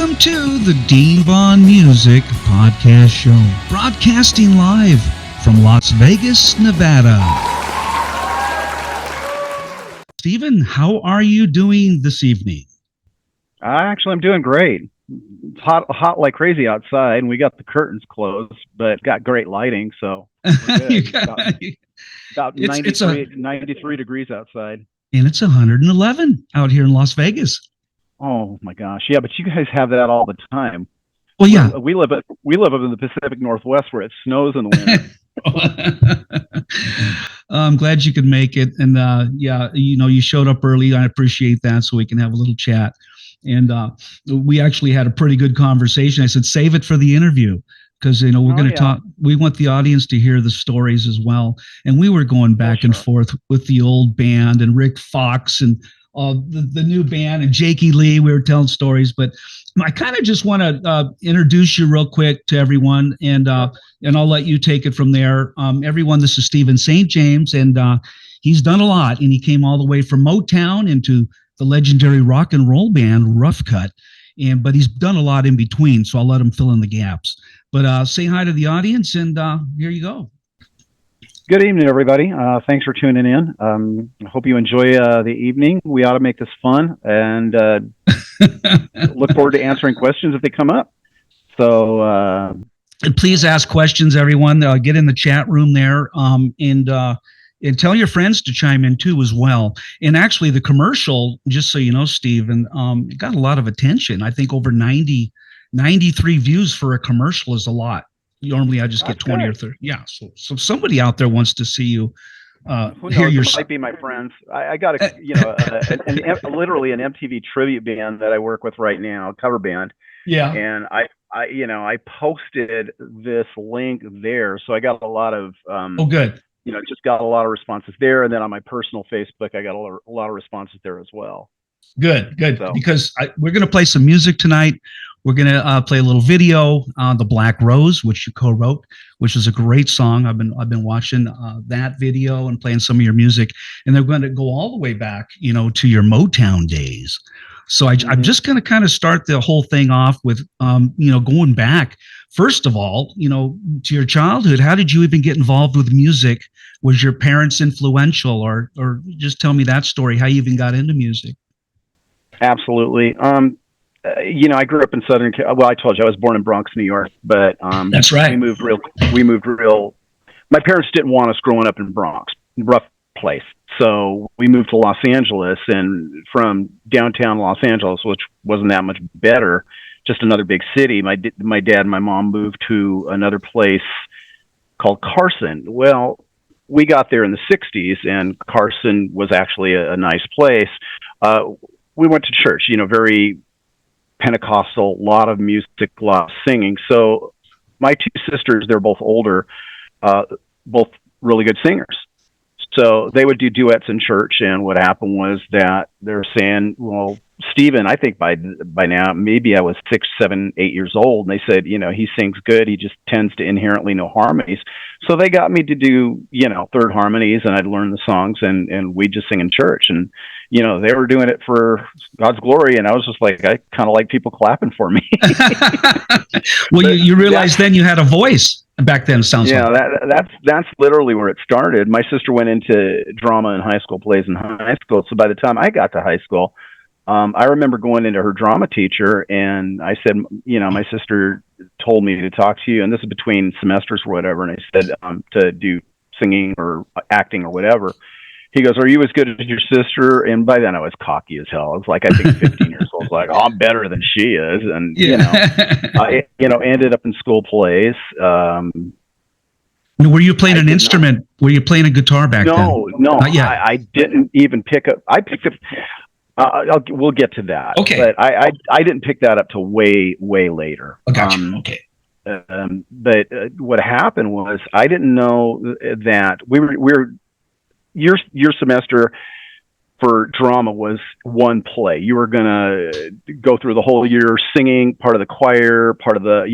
Welcome to the Dean Von Music Podcast Show, broadcasting live from Las Vegas, Nevada. Steven, how are you doing this evening? Actually, I'm doing great. It's hot like crazy outside, and we got the curtains closed, but got great lighting, so we're good. About 93 degrees outside. And it's 111 out here in Las Vegas. Oh my gosh, yeah, but you guys have that all the time. Well, yeah, we live up in the Pacific Northwest where it snows in the winter. I'm glad you could make it, and you showed up early. I appreciate that, so we can have a little chat. And we actually had a pretty good conversation. I said, save it for the interview because we're going to talk. We want the audience to hear the stories as well. And we were going back and forth with the old band and Rick Fox and the new band and Jakey Lee. We were telling stories, but I kind of just want to introduce you real quick to everyone, and I'll let you take it from there. Everyone, this is Steven St. James, and he's done a lot, and he came all the way from Motown into the legendary rock and roll band Rough Cutt, but he's done a lot in between, so I'll let him fill in the gaps. But say hi to the audience, and here you go. Good evening, everybody. Thanks for tuning in. I hope you enjoy the evening. We ought to make this fun, and look forward to answering questions if they come up. So, and please ask questions, everyone. Get in the chat room there, and tell your friends to chime in too as well. And actually, the commercial, just so you know, Steven, it got a lot of attention. I think over 93 views for a commercial is a lot. Normally, I just get 20 or 30. Yeah, so somebody out there wants to see you. Hear your. Might be my friends. I got literally an MTV tribute band that I work with right now, a cover band. Yeah. And I posted this link there, so I got a lot of. Oh, good. Just got a lot of responses there, and then on my personal Facebook, I got a lot of responses there as well. Good. So. Because we're going to play some music tonight. We're going to play a little video on The Black Rose, which you co-wrote, which is a great song. I've been watching that video and playing some of your music, and they're going to go all the way back, to your Motown days. So I'm just going to kind of start the whole thing off with, going back. First of all, to your childhood. How did you even get involved with music? Was your parents influential, or just tell me that story? How you even got into music? Absolutely. I grew up in Southern. Well, I told you I was born in Bronx, New York, but that's right. We moved real. My parents didn't want us growing up in Bronx, rough place. So we moved to Los Angeles, and from downtown Los Angeles, which wasn't that much better, just another big city. My dad and my mom moved to another place called Carson. Well, we got there in the 60s, and Carson was actually a nice place. We went to church, very Pentecostal, lot of music, a lot of singing. So my two sisters, they're both older, both really good singers. So they would do duets in church, and what happened was that they're saying, well, Steven, I think by now, maybe I was 6, 7, 8 years old, and they said, he sings good, he just tends to inherently know harmonies. So they got me to do, third harmonies, and I'd learn the songs, and we'd just sing in church. And, they were doing it for God's glory, and I was just like, I kind of like people clapping for me. Well, you realized then you had a voice back then, sounds like. Yeah, that's literally where it started. My sister went into drama in high school, plays in high school, so by the time I got to high school, I remember going into her drama teacher, and I said, my sister told me to talk to you, and this is between semesters or whatever, and I said to do singing or acting or whatever. He goes, are you as good as your sister? And by then I was cocky as hell. I was like, I think 15 years old. I was like, oh, I'm better than she is. And, I, ended up in school plays. Were you playing an instrument? Were you playing a guitar back then? No, I didn't even pick up. I picked up. We'll get to that. Okay. But I didn't pick that up till way later. Gotcha. Okay. But what happened was I didn't know that we were your semester for drama was one play. You were going to go through the whole year singing, part of the choir, part of the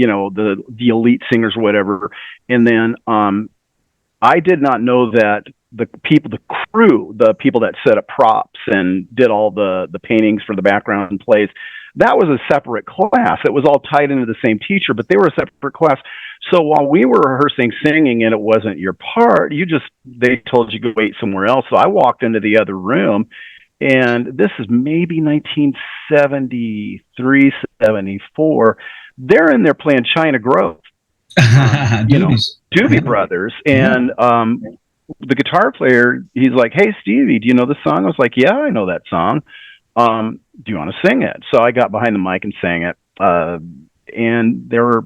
elite singers or whatever. And then I did not know that the crew, the people that set up props and did all the paintings for the background plays, that was a separate class. It was all tied into the same teacher, but they were a separate class. So while we were rehearsing singing and it wasn't your part, they told you to go wait somewhere else. So I walked into the other room, and this is maybe 1973, 74. They're in there playing China Grove, Doobie Brothers. And the guitar player, he's like, "Hey, Stevie, do you know the song?" I was like, "Yeah, I know that song. Do you want to sing it?" So I got behind the mic and sang it. And they were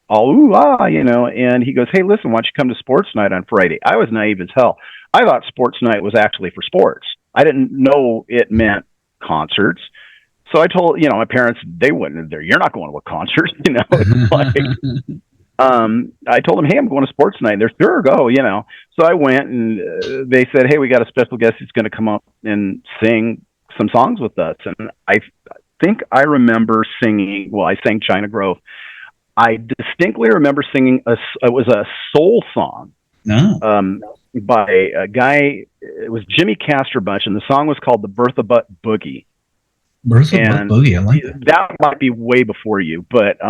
all, ooh, ah, and he goes, "Hey, listen, why don't you come to sports night on Friday?" I was naive as hell. I thought sports night was actually for sports. I didn't know it meant concerts. So I told, my parents, they wouldn't. You're not going to a concert, It's like, I told them, "Hey, I'm going to sports night." They're, "Sure, go, So I went, and they said, "Hey, we got a special guest who's going to come up and sing some songs with us." And I think I remember singing. Well, I sang China Grove. I distinctly remember singing it was a soul song. By a guy. It was Jimmy Castor Bunch, and the song was called "The Bertha Butt Boogie." Bertha Butt Boogie, I like that. That might be way before you, but they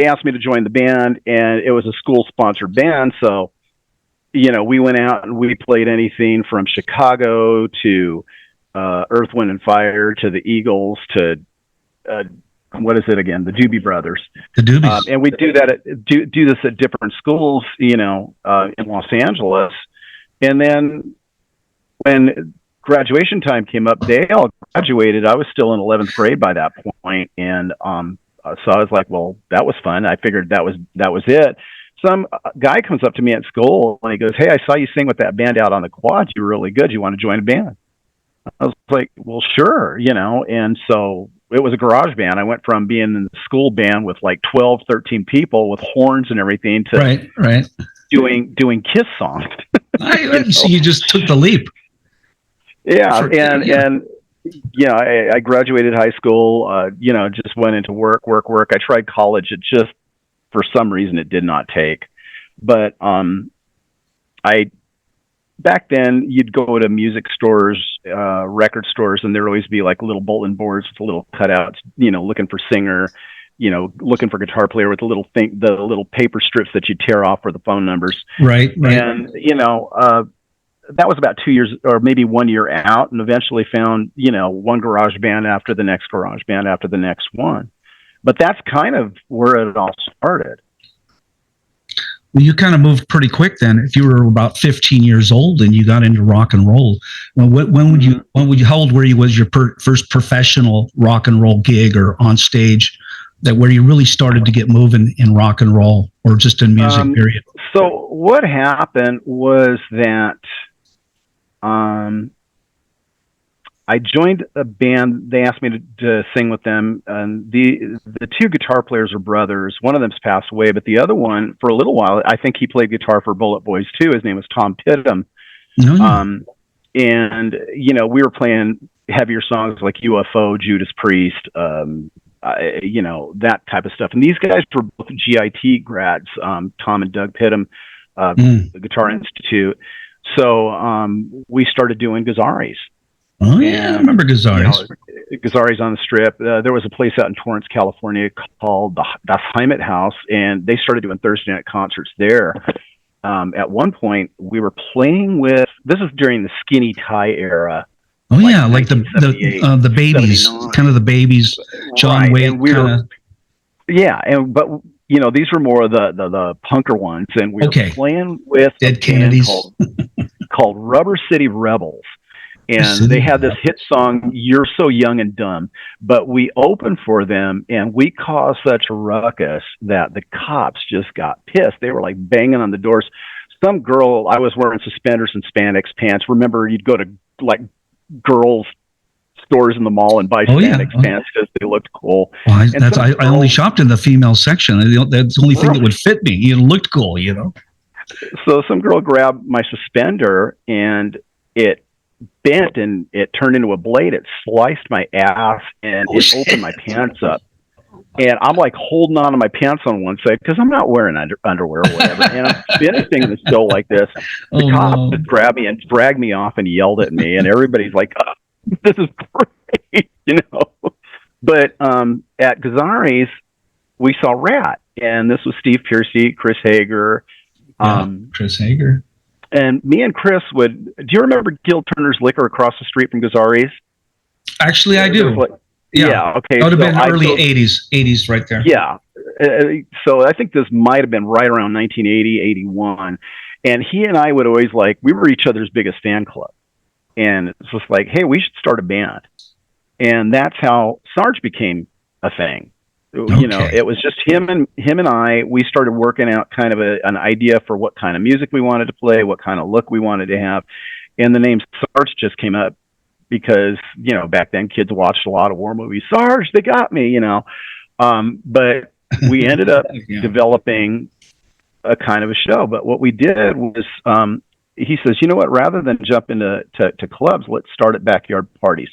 asked me to join the band, and it was a school-sponsored band, so we went out and we played anything from Chicago to Earth, Wind and Fire to the Eagles to what is it again? The Doobie Brothers. The Doobies. And we do that do this at different schools, in Los Angeles. And then when graduation time came up, they all graduated. I was still in 11th grade by that point, and so I was like, well, that was fun. I figured that was it. Some guy comes up to me at school and he goes, "Hey, I saw you sing with that band out on the quad. You were really good. You want to join a band?" I was like, "Well, sure," and so it was a garage band. I went from being in the school band with like 12, 13 people with horns and everything to right. doing Kiss songs. So you just took the leap. Yeah. I graduated high school, just went into work. I tried college. It just, for some reason, it did not take. But back then, you'd go to music stores, record stores, and there'd always be like little bulletin boards with little cutouts, looking for singer, looking for guitar player with the little paper strips that you tear off for the phone numbers. Right. And, that was about 2 years or maybe 1 year out, and eventually found, one garage band after the next garage band after the next one. But that's kind of where it all started. Well, you kind of moved pretty quick then. If you were about 15 years old and you got into rock and roll, how old were you? Was your first professional rock and roll gig or on stage where you really started to get moving in rock and roll, or just in music period? So what happened was that, I joined a band. They asked me to sing with them. And the two guitar players are brothers. One of them's passed away, but the other one, for a little while, I think he played guitar for Bullet Boys too. His name was Tom Pittum. And we were playing heavier songs like UFO, Judas Priest, that type of stuff. And these guys were both GIT grads, Tom and Doug Pittum, the Guitar Institute. So we started doing Gazzarris. Oh, yeah, I remember Gazzarris. Gazzarris on the Strip. There was a place out in Torrance, California called the Heimat House, and they started doing Thursday night concerts there. At one point, we were playing with, this is during the Skinny Tie era. Oh, yeah, like the Babies, kind of the Babies, John Waite kind of. Yeah, but these were more of the punker ones, and we were playing with Dead Kennedys called Rubber City Rebels. And they had this hit song, "You're So Young and Dumb," but we opened for them, and we caused such a ruckus that the cops just got pissed. They were like banging on the doors. Some girl, I was wearing suspenders and spandex pants. Remember, you'd go to like girls' stores in the mall and buy spandex pants because they looked cool. Well, I only shopped in the female section. That's the only thing that would fit me. It looked cool, So some girl grabbed my suspender, and it bent and it turned into a blade. It sliced my ass and it opened my pants up. And I'm like holding on to my pants on one side because I'm not wearing underwear or whatever. And I'm finishing the show like this. The cop just grabbed me and dragged me off and yelled at me. And everybody's like, "Oh, this is great." you know. But at Gazzarris, we saw RATT, and this was Steve Percy, Chris Hager. Chris Hager. And me and Chris would. Do you remember Gil Turner's Liquor across the street from Gazzarris? Actually, I do. Yeah. Okay. That would have been early 80s right there. Yeah. So I think this might have been right around 1980, 81. And he and I would always we were each other's biggest fan club. And it's just like, hey, we should start a band. And that's how Sarge became a thing. Okay. You know, it was just him and I. We started working out kind of an idea for what kind of music we wanted to play, what kind of look we wanted to have. And the name Sarge just came up because, you know, back then kids watched a lot of war movies. Sarge, they got me, you know. But we ended up developing a kind of a show. But what we did was, he says, you know what, rather than jump into clubs, let's start at backyard parties.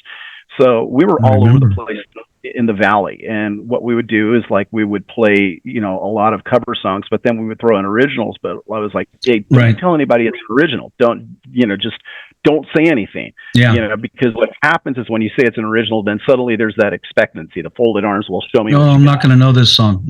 So we were all over the place in the Valley. And what we would do is we would play, you know, a lot of cover songs, but then we would throw in originals. But I was like, hey, don't tell anybody it's original. Don't, you know, just don't say anything. Yeah. You know, because what happens is when you say it's an original, then suddenly there's that expectancy. The folded arms will show me. No, I'm not going to know this song.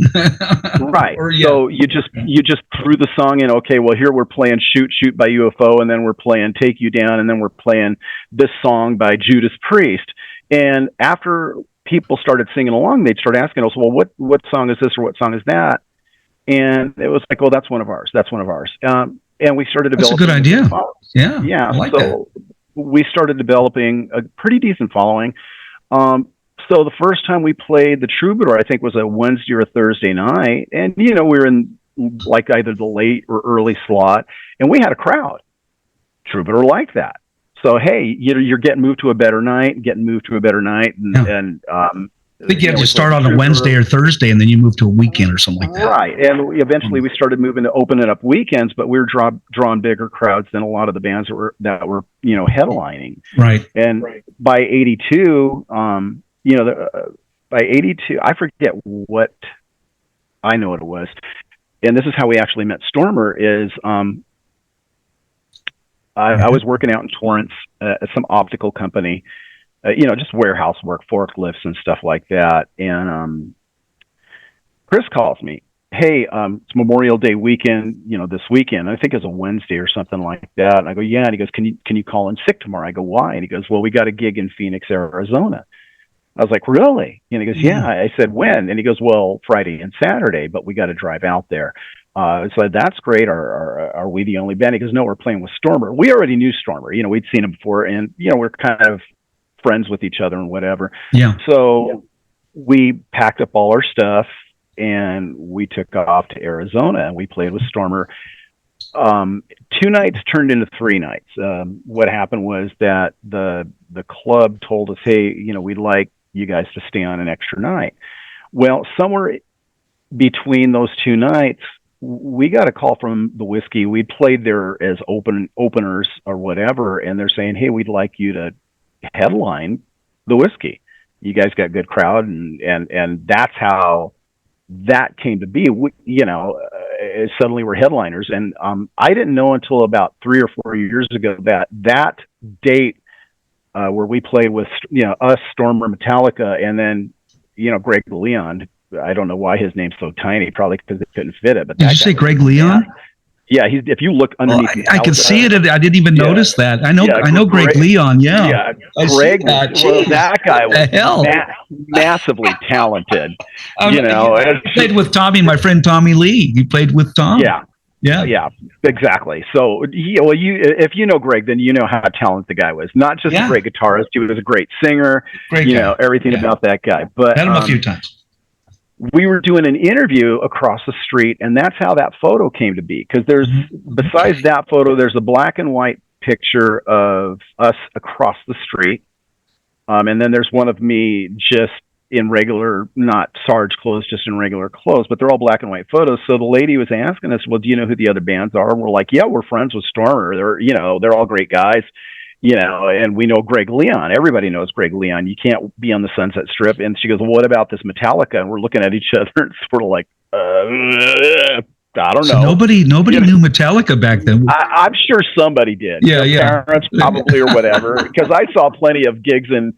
Right. So you just threw the song in. Okay, well, here we're playing Shoot by UFO, and then we're playing Take You Down, and then we're playing this song by Judas Priest. And after people started singing along, they'd start asking us, well, what song is this or what song is that? And it was like, oh, that's one of ours. That's one of ours. And we started developing. That's a good idea. Yeah. So we started developing a pretty decent following. So the first time we played the Troubadour, I think, was a Wednesday or a Thursday night. And, you know, we were in either the late or early slot, and we had a crowd. Troubadour liked that. So, hey, you're getting moved to a better night, and I think you had to start on a Wednesday or Thursday, and then you move to a weekend or something like that. Right, and eventually we started moving to opening up weekends, but we were drawing bigger crowds than a lot of the bands that were you know, headlining. Right. And by 82, you know, by 82, I forget what, I know what it was, and this is how we actually met Stormer, is I was working out in Torrance at some optical company, you know, just warehouse work, forklifts and stuff like that. And Chris calls me, hey, it's Memorial Day weekend, you know, this weekend. I think it's a Wednesday or something like that. And I go, yeah. And he goes, can you call in sick tomorrow? I go, why? And he goes, well, we got a gig in Phoenix, Arizona. I was like, really? And he goes, yeah. I said, when? And he goes, well, Friday and Saturday, but we got to drive out there. So that's great. Are we the only band? He goes, no, we're playing with Stormer. We already knew Stormer. You know, we'd seen him before, and, you know, we're kind of friends with each other and whatever. Yeah. So we packed up all our stuff and we took off to Arizona, and we played with Stormer. 2 nights turned into 3 nights. What happened was that the club told us, hey, you know, we'd like you guys to stay on an extra night. Well, somewhere between those 2 nights, we got a call from the Whiskey. We played there as openers or whatever, and they're saying, hey, we'd like you to headline the Whiskey. You guys got a good crowd, and that's how that came to be. You know, suddenly we're headliners, and I didn't know until about 3 or 4 years ago that date where we played with, you know, us, Stormer, Metallica, and then, you know, Greg Leon. I don't know why his name's so tiny, probably because they couldn't fit it. But did you say Greg Leon? Yeah, if you look underneath, I can see it. I didn't even notice that. I know Greg Leon. Yeah, Greg. That guy was massively talented. You know, he played with Tommy, my friend Tommy Lee. He played with Tom. Yeah, exactly. So, if you know Greg, then you know how talented the guy was. Not just a great guitarist; he was a great singer. Great guy. Know everything about that guy. But met him a few times. We were doing an interview across the street, and that's how that photo came to be. Because there's, besides that photo, there's a black and white picture of us across the street. And then there's one of me just in regular, not Sarge clothes, just in regular clothes, but they're all black and white photos. So the lady was asking us, well, do you know who the other bands are? And we're like, yeah, we're friends with Stormer. They're all great guys. You know, and we know Greg Leon. Everybody knows Greg Leon. You can't be on the Sunset Strip. And she goes, well, what about this Metallica? And we're looking at each other and sort of like, I don't So know. nobody knew Metallica back then. I'm sure somebody did. Yeah. Parents probably or whatever. Because I saw plenty of gigs in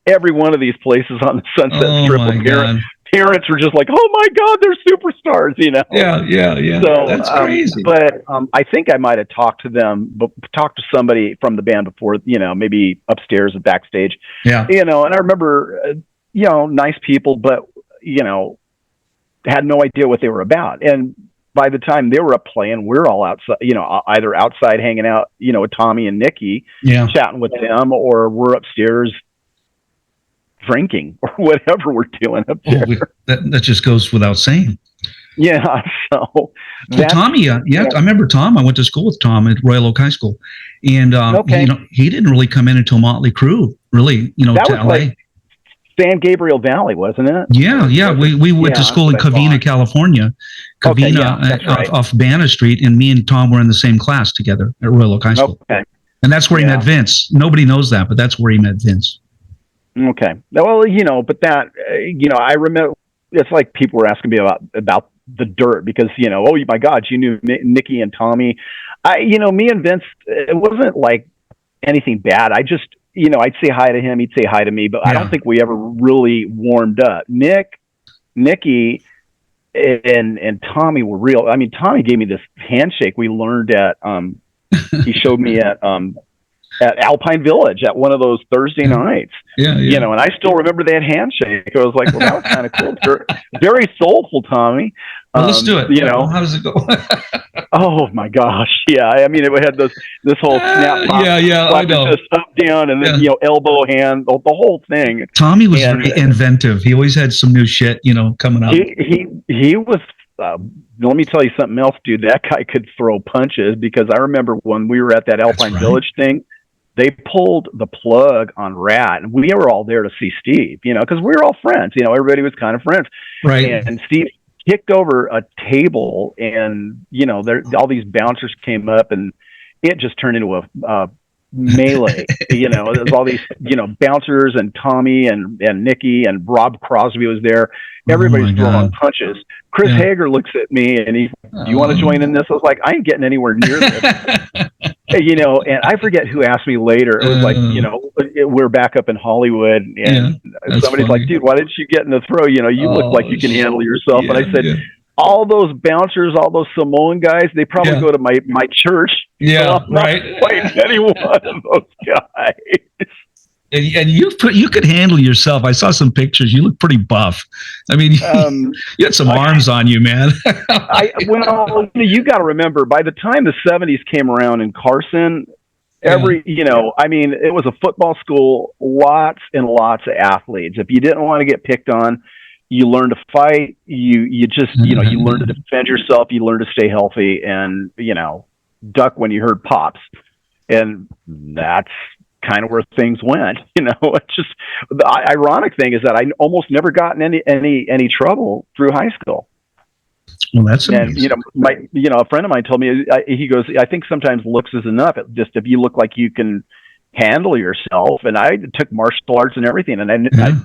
every one of these places on the Sunset Strip. My God. Parents were just like, "Oh my God, they're superstars," Yeah. So That's crazy. But I think I might have talked to somebody from the band before, maybe upstairs and backstage. Yeah. And I remember, nice people, but had no idea what they were about. And by the time they were up playing, we're all outside, either outside hanging out, with Tommy and Nikki, chatting with them, or we're upstairs drinking or whatever we're doing up there. That just goes without saying. Yeah. So Tommy, I remember Tom. I went to school with Tom at Royal Oak High School, and he didn't really come in until Motley Crue, really, that to was LA. like San Gabriel Valley, wasn't it? Yeah. We went to school in Covina, California. Covina, off Banner Street, and me and Tom were in the same class together at Royal Oak High School. Okay. And that's where he met Vince. Nobody knows that, but that's where he met Vince. Okay. Well, but that, I remember, it's like people were asking me about the Dirt because, oh my God, you knew Nikki and Tommy. Me and Vince, it wasn't like anything bad. I just, I'd say hi to him, he'd say hi to me, but I don't think we ever really warmed up. Nikki and Tommy were real. I mean, Tommy gave me this handshake we learned at, he showed me at Alpine Village at one of those Thursday nights. And I still remember that handshake. I was like, well, that was kind of cool. Very soulful, Tommy. Well, let's do it. How does it go? Oh my gosh. Yeah. I mean, it had this whole snap. I know. Up, down, and then, elbow, hand, the whole thing. Tommy was very inventive. He always had some new shit, coming up. He was, let me tell you something else, dude. That guy could throw punches, because I remember when we were at that Alpine Village thing, they pulled the plug on RATT, and we were all there to see Steve, because we were all friends. Everybody was kind of friends. Right. And Steve kicked over a table, and, all these bouncers came up, and it just turned into a melee. There was all these, bouncers, and Tommy and Nikki and Rob Crosby was there. Everybody's throwing punches. Chris Hager looks at me and do you want to join in this? I was like, I ain't getting anywhere near this. And I forget who asked me later. It was like, we're back up in Hollywood, and somebody's like, dude, why didn't you get in the throw? You look like you can handle yourself. And I said, all those bouncers, all those Samoan guys, they probably go to my church. Yeah, so I'm not fighting any one of those guys. And you could handle yourself. I saw some pictures. You look pretty buff. I mean, you had some arms on you, man. You got to remember, by the time the 70s came around in Carson, it was a football school, lots and lots of athletes. If you didn't want to get picked on, you learn to fight. You just, you learn to defend yourself. You learn to stay healthy, and, duck when you heard pops. And that's kind of where things went. It's just, the ironic thing is that I almost never got in any trouble through high school. Well, that's amazing. And a friend of mine told me, he goes, I think sometimes looks is enough. Just if you look like you can handle yourself. And I took martial arts and everything, and I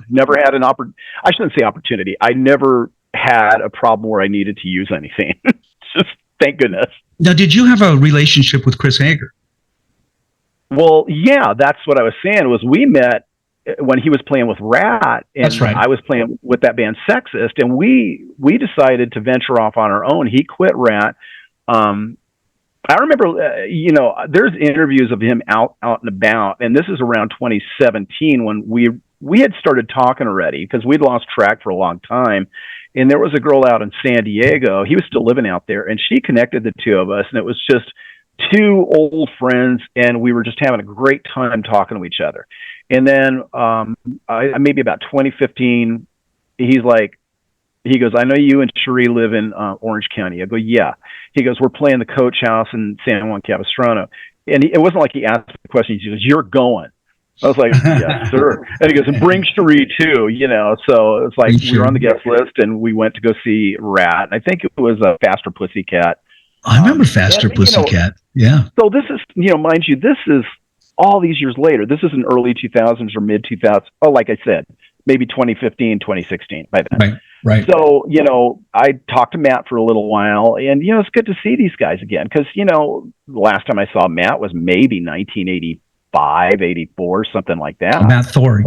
never had I shouldn't say opportunity. I never had a problem where I needed to use anything. Just thank goodness. Now, did you have a relationship with Chris Hager? Well, yeah, that's what I was saying. Was we met when he was playing with RATT, and that's right. I was playing with that band Sexist, and we decided to venture off on our own. He quit RATT. I remember, there's interviews of him out and about, and this is around 2017 when we had started talking already, because we'd lost track for a long time. And there was a girl out in San Diego. He was still living out there, and she connected the two of us, and it was just two old friends, and we were just having a great time talking to each other. And then maybe about 2015, he goes, I know you and Cherie live in Orange County. I go, yeah. He goes, we're playing the Coach House in San Juan Capistrano. And it wasn't like he asked the question. He goes, you're going. I was like, yeah, sure. And he goes, and bring Cherie too, So it's like we were on the guest list, and we went to go see RATT. I think it was a Faster Pussycat. I remember Faster Pussycat. Yeah. So this is, mind you, this is all these years later. This is in early 2000s or mid 2000s. Oh, like I said, maybe 2015, 2016 by then. Right. So, I talked to Matt for a little while, and, it's good to see these guys again. Because, the last time I saw Matt was maybe 1985, 84, something like that. Matt Thor.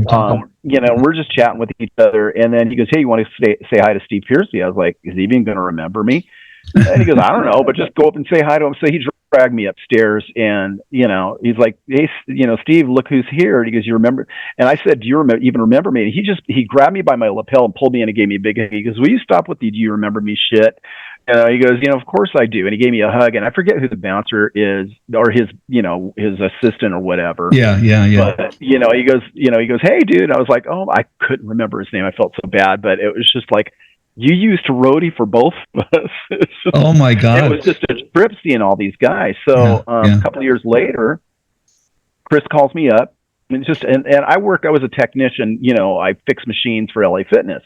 We're just chatting with each other. And then he goes, "Hey, you want to say hi to Steve Percy?" I was like, "Is he even going to remember me?" And he goes, "I don't know, but just go up and say hi to him." So he dragged me upstairs, and, he's like, "Hey, Steve, look who's here." And he goes, "You remember?" And I said, "Do you even remember me?" And he grabbed me by my lapel and pulled me in and gave me a big hug. He goes, "Will you stop with the 'do you remember me' shit?" He goes, "Of course I do." And he gave me a hug, and I forget who the bouncer is, or his assistant or whatever. Yeah. But, he goes, "Hey, dude." I was like, "Oh, I couldn't remember his name. I felt so bad, but it was just like, you used to roadie for both of us." Oh my God. It was just a trip seeing all these guys. So a couple of years later, Chris calls me up, and I was a technician, I fixed machines for LA Fitness.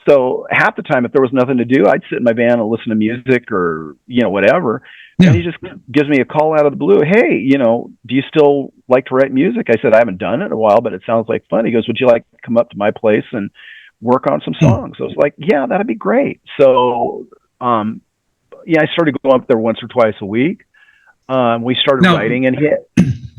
So half the time, if there was nothing to do, I'd sit in my van and listen to music or, whatever. Yeah. And he just gives me a call out of the blue. "Hey, do you still like to write music?" I said, "I haven't done it in a while, but it sounds like fun." He goes, "Would you like to come up to my place and work on some songs?" I was like, "Yeah, that'd be great." So, I started going up there once or twice a week. We started writing, and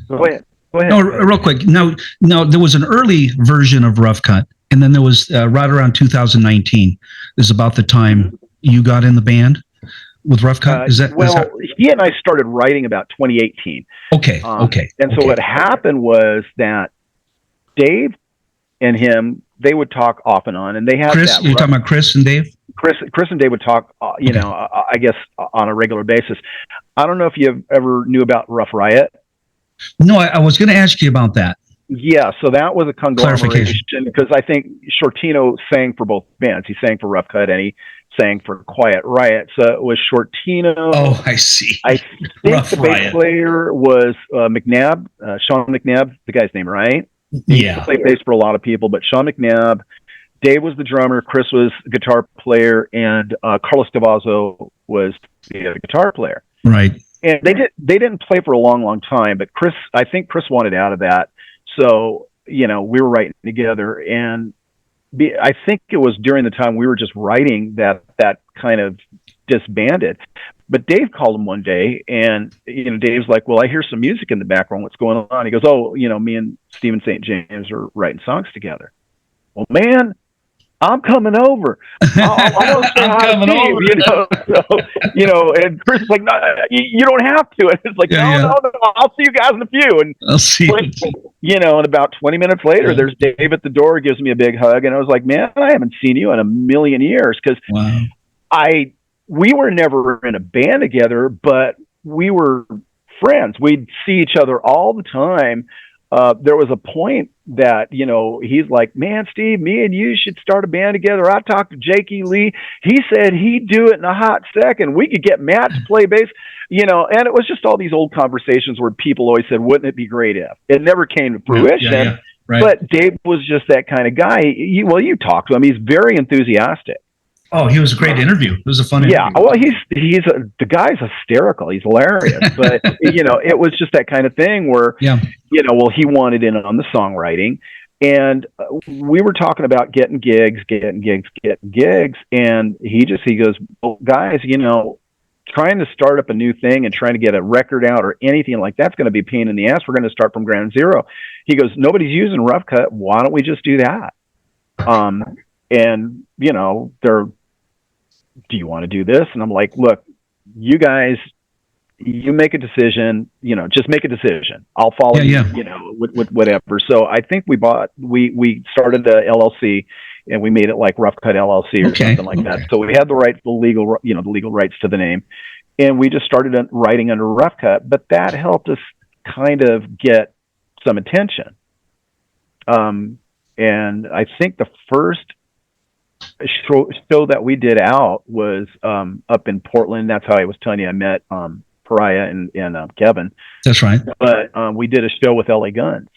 go ahead. No, real quick. Now, there was an early version of Rough Cutt, and then there was right around 2019. This is about the time you got in the band with Rough Cutt. He and I started writing about 2018. Okay. And so what happened was that Dave and him, they would talk off and on, and they had Chris. You're talking about Chris and Dave? Chris and Dave would talk, I guess, on a regular basis. I don't know if you ever knew about Rough-Riot. No, I was going to ask you about that. Yeah, so that was a conglomeration, because I think Shortino sang for both bands. He sang for Rough Cutt, and he sang for Quiet Riot. So it was Shortino. Oh, I see. I think the bass player was McNabb, Sean McNabb, the guy's name, right? Yeah. He played bass for a lot of people, but Sean McNabb. Dave was the drummer, Chris was the guitar player, and Carlos Cavazzo was the guitar player. Right. And they didn't play for a long, long time, but I think Chris wanted out of that. So, we were writing together, and I think it was during the time we were just writing that kind of disbanded. But Dave called him one day, and, Dave's like, "Well, I hear some music in the background. What's going on?" He goes, "Oh, me and Steven St. James are writing songs together." "Well, man, I'm coming over. I want to say hi to Steve," and Chris is like, "No, you don't have to." And it's like, no, I'll see you guys in a few. And I'll see you. And about 20 minutes later, there's Dave at the door, gives me a big hug. And I was like, "Man, I haven't seen you in a million years." Because we were never in a band together, but we were friends. We'd see each other all the time. There was a point that, he's like, "Man, Steve, me and you should start a band together. I talked to Jakey Lee. He said he'd do it in a hot second. We could get Matt to play bass," and it was just all these old conversations where people always said, "Wouldn't it be great if?" It never came to fruition. Yeah. Right. But Dave was just that kind of guy. You talk to him. He's very enthusiastic. Oh, he was a great interview. It was a fun interview. Yeah, well, the guy's hysterical. He's hilarious. But, it was just that kind of thing where, he wanted in on the songwriting. And we were talking about getting gigs. And he goes, "Well, guys, trying to start up a new thing and trying to get a record out or anything like that's going to be a pain in the ass. We're going to start from ground zero." He goes, "Nobody's using Rough Cutt. Why don't we just do that?" And, "Do you want to do this?" And I'm like, "Look, you guys, you make a decision, just make a decision. I'll follow you, with whatever." So I think we started the LLC, and we made it like Rough Cutt LLC or something like that. So we had the legal rights to the name, and we just started writing under Rough Cutt, but that helped us kind of get some attention. And I think the first show that we did out was up in Portland. That's how I was telling you I met Pariah and Kevin. That's right. But we did a show with LA Guns.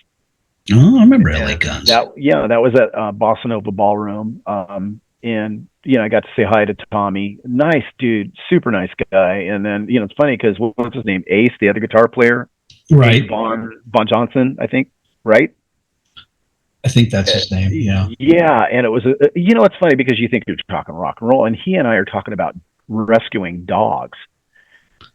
Oh, I remember LA Guns. That was at Bossa Nova Ballroom. And I got to say hi to Tommy. Nice dude, super nice guy. And then it's funny because what's his name? Ace, the other guitar player, right? Ace Von Johnson, I think, right? I think that's his name. Yeah. Yeah. And it was, it's funny because you think you're talking rock and roll, and he and I are talking about rescuing dogs,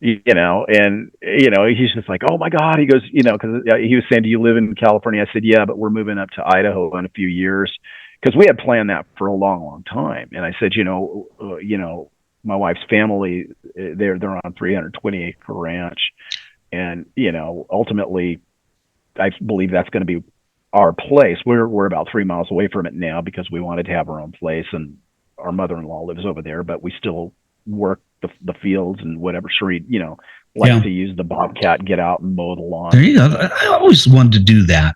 and, he's just like, oh my God. He goes, because he was saying, do you live in California? I said, yeah, but we're moving up to Idaho in a few years, because we had planned that for a long, long time. And I said, my wife's family, they're on 320 acre ranch. And, ultimately, I believe that's going to be our place. We're about 3 miles away from it now because we wanted to have our own place, and our mother-in-law lives over there, but we still work the fields and whatever. Sheree, likes to use the bobcat and get out and mow the lawn. There you go. I always wanted to do that.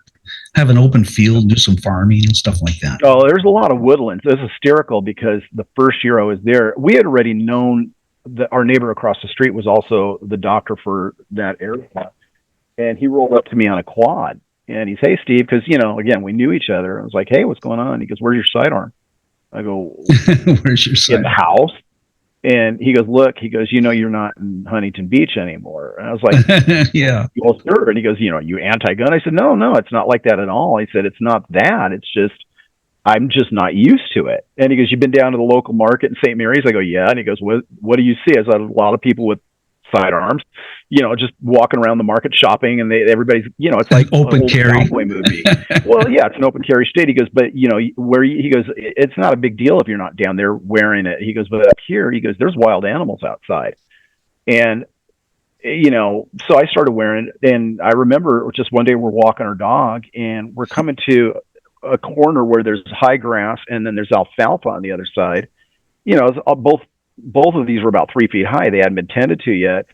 Have an open field, do some farming and stuff like that. Oh, there's a lot of woodlands. It was hysterical because the first year I was there, we had already known that our neighbor across the street was also the doctor for that area. And he rolled up to me on a quad. And he's, hey, Steve, because, again, we knew each other. I was like, hey, what's going on? He goes, where's your sidearm? I go, where's your sidearm? In the house. And he goes, look, you're not in Huntington Beach anymore. And I was like, yeah. Well, sir. And he goes, you anti-gun? I said, no, it's not like that at all. He said, it's not that. It's just, I'm just not used to it. And he goes, you've been down to the local market in St. Mary's? I go, yeah. And he goes, what do you see? I said, a lot of people with sidearms, just walking around the market shopping, and everybody's, it's like open carry cowboy movie. Well, yeah, it's an open carry state. He goes, but he goes, it's not a big deal if you're not down there wearing it. He goes, but up here, he goes, there's wild animals outside. And, so I started wearing it. And I remember just one day we're walking our dog, and we're coming to a corner where there's high grass, and then there's alfalfa on the other side. Both of these were about 3 feet high. They hadn't been tended to yet.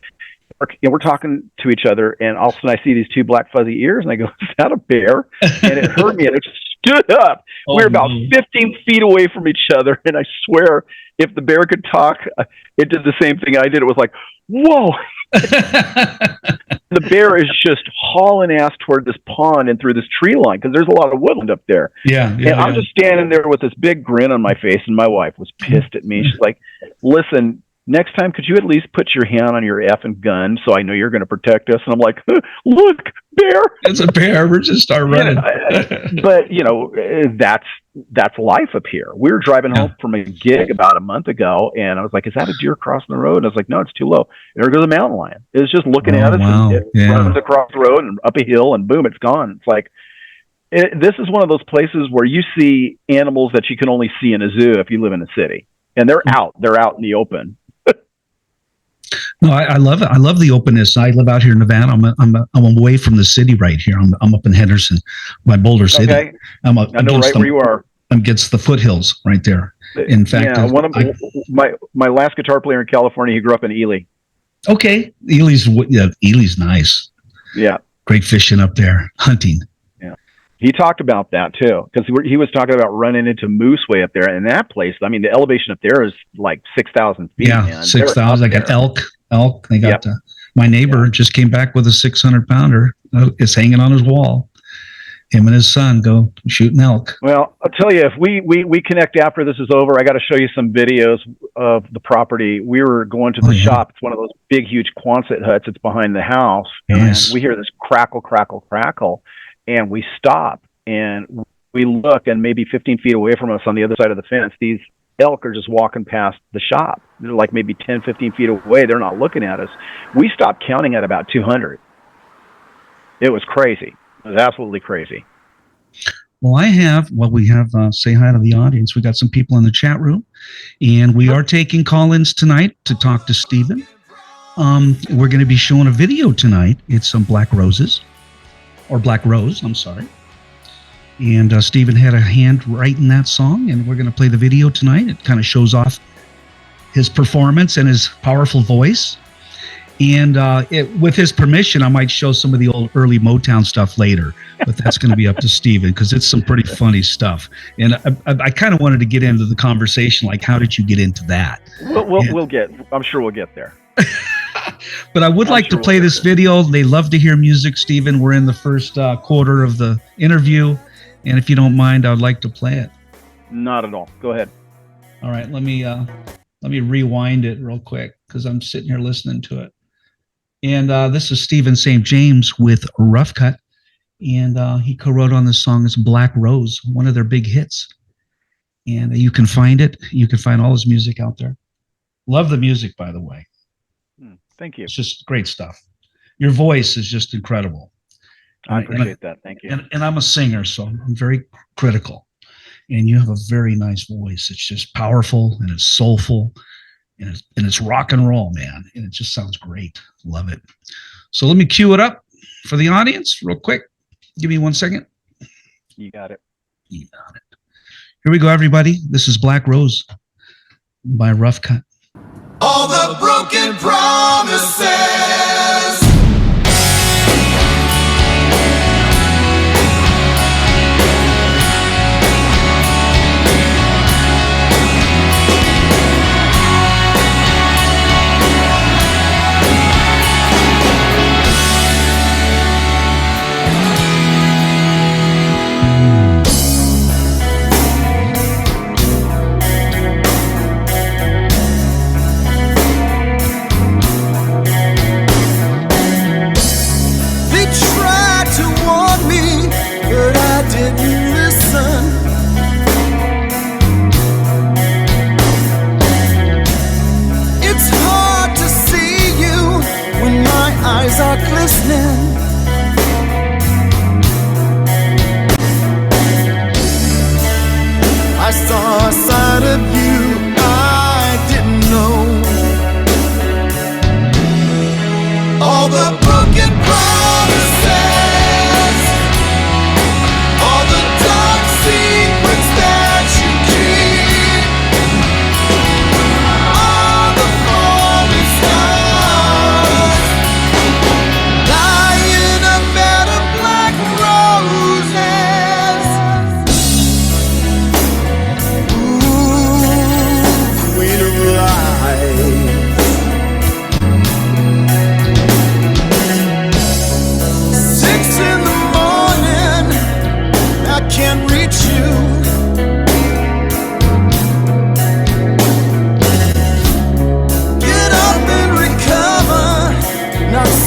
And we're talking to each other, and all of a sudden I see these two black fuzzy ears, and I go, is that a bear? And it hurt me, and it stood up. We were about 15 feet away from each other, and I swear, if the bear could talk, it did the same thing I did. It was like, whoa. The bear is just hauling ass toward this pond and through this tree line, because there's a lot of woodland up there. And I'm just standing there with this big grin on my face, and my wife was pissed at me. She's like, listen, next time, could you at least put your hand on your effing gun so I know you're going to protect us? And I'm like, look, bear. It's a bear. We're just start running. But, that's life up here. We were driving home from a gig about a month ago, and I was like, is that a deer crossing the road? And I was like, no, it's too low. And there goes a mountain lion. It was just looking at us. And it runs across the road and up a hill, and boom, it's gone. It's like, this is one of those places where you see animals that you can only see in a zoo if you live in a city. And they're out in the open. No, I love it. I love the openness. I live out here in Nevada. I'm away from the city right here. I'm up in Henderson, by Boulder City. Okay. I know right where you are. I'm against the foothills right there. In fact, one of my last guitar player in California, he grew up in Ely. Okay, Ely's nice. Yeah, great fishing up there, hunting. Yeah, he talked about that too, because he was talking about running into moose way up there. And that place, I mean, the elevation up there is like 6,000 feet. Yeah, 6,000. I got elk. They got my neighbor just came back with a 600-pounder. It's hanging on his wall. Him and his son go shooting elk. Well, I'll tell you, if we connect after this is over, I got to show you some videos of the property. We were going to the shop. It's one of those big, huge Quonset huts. It's behind the house. Nice. And we hear this crackle, crackle, crackle. And we stop and we look, and maybe 15 feet away from us on the other side of the fence, these elk are just walking past the shop. They're like maybe 10, 15 feet away. They're not looking at us. We stopped counting at about 200. It was crazy. It was absolutely crazy. Well, we have say hi to the audience. We got some people in the chat room, and we are taking call-ins tonight to talk to Steven. We're going to be showing a video tonight. It's some Black Rose, I'm sorry. And Steven had a hand writing that song, and we're going to play the video tonight. It kind of shows off his performance and his powerful voice. And with his permission, I might show some of the old early Motown stuff later, but that's going to be up to Steven, because it's some pretty funny stuff. And I kind of wanted to get into the conversation, like, how did you get into that? I'm sure we'll get there. But I would like to play this video. They love to hear music, Steven. We're in the first quarter of the interview. And if you don't mind, I would like to play it. Not at all. Go ahead. All right. Let me rewind it real quick, because I'm sitting here listening to it. And this is Steven St. James with Rough Cutt. and he co-wrote on this song. It's Black Rose, one of their big hits. And you can find it. You can find all his music out there. Love the music, by the way. Thank you. It's just great stuff. Your voice is just incredible. I appreciate that. Thank you. And I'm a singer, so I'm very critical. And you have a very nice voice. It's just powerful and it's soulful and it's rock and roll, man. And it just sounds great. Love it. So let me cue it up for the audience real quick. Give me 1 second. You got it. You got it. Here we go, everybody. This is Black Rose by Rough Cutt. All the broken promises. Are glistening. I saw a side of you I didn't know. All the broken promises, all the dark secrets that you keep, all the falling stars.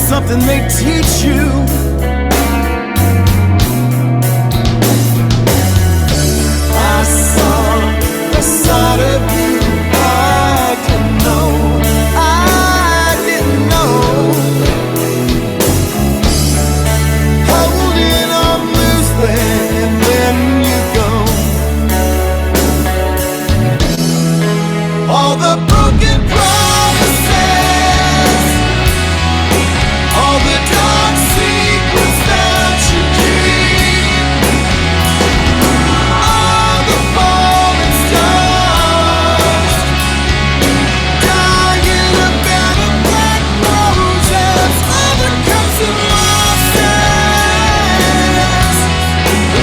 Something they teach you. I saw a side of you I didn't know. I didn't know. Holding on loosely and then you go. All the broken promises, all the dark secrets that you keep, all the falling stars, dying a bed of black roses, all the cups and losses,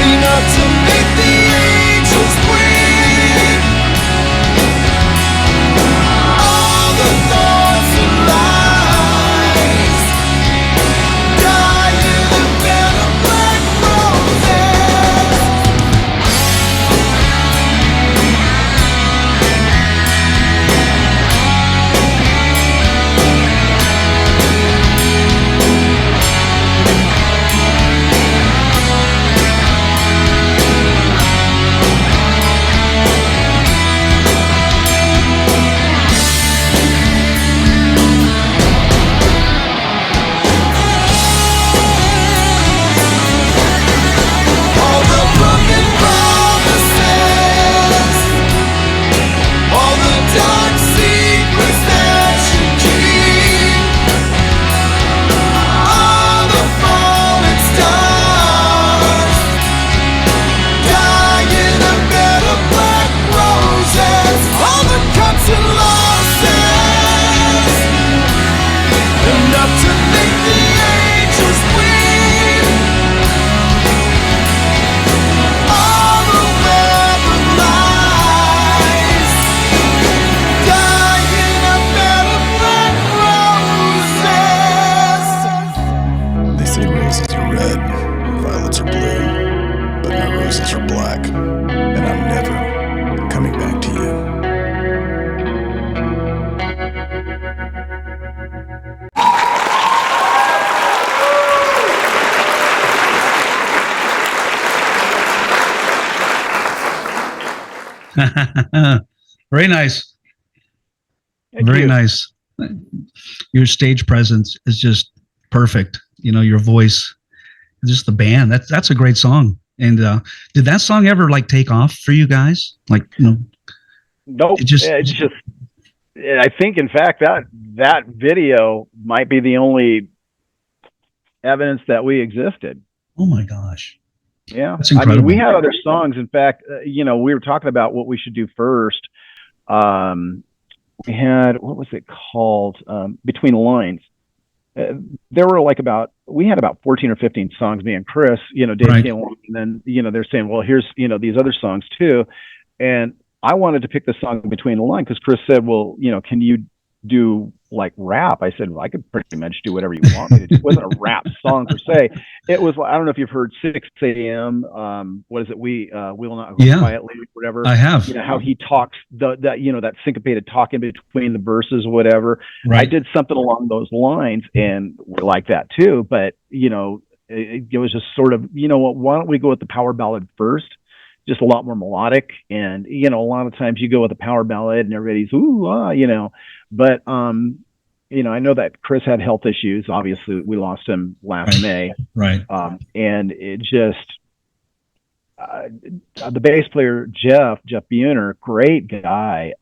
enough to make the angels weep. All the thoughts and lies, dying a bed of black roses. All the broken promises, all the dark secrets that you keep, all the falling stars, dying a bed of black roses, all the cuts and losses, enough to make the angels weep. All the web of lies, dying a bed of black roses. They say roses are red, violets are blue, but my roses are black, and I'm never coming back to you. Very nice. Thank Very you. nice. Your stage presence is just perfect. You know, your voice, just the band. That's a great song. And did that song ever like take off for you guys? Like, you know, Nope. it just, It's just, I think, in fact, that video might be the only evidence that we existed. oh my gosh. Yeah. That's I mean, incredible. we had other songs. In fact, we were talking about what we should do first. We had, what was it called? Between the Lines. There were we had about 14 or 15 songs, me and Chris, Dave Right. came along, and then, they're saying, well, here's, these other songs too. And I wanted to pick the song Between the Line because Chris said, well, can you do like rap? I said, well, I could pretty much do whatever you want me to do. It wasn't a rap song per se. It was, I don't know if you've heard 6 a.m. What is it? We will not go Yeah. quietly, whatever. I have. How he talks, that syncopated talk in between the verses, whatever. Right. I did something along those lines, and we like that too. But it was just sort of, what? Why don't we go with the power ballad first? Just a lot more melodic, and a lot of times you go with a power ballad, and everybody's ooh ah, But I know that Chris had health issues. Obviously, we lost him last Right. May, Right. and it just. The bass player Jeff Buhner, great guy.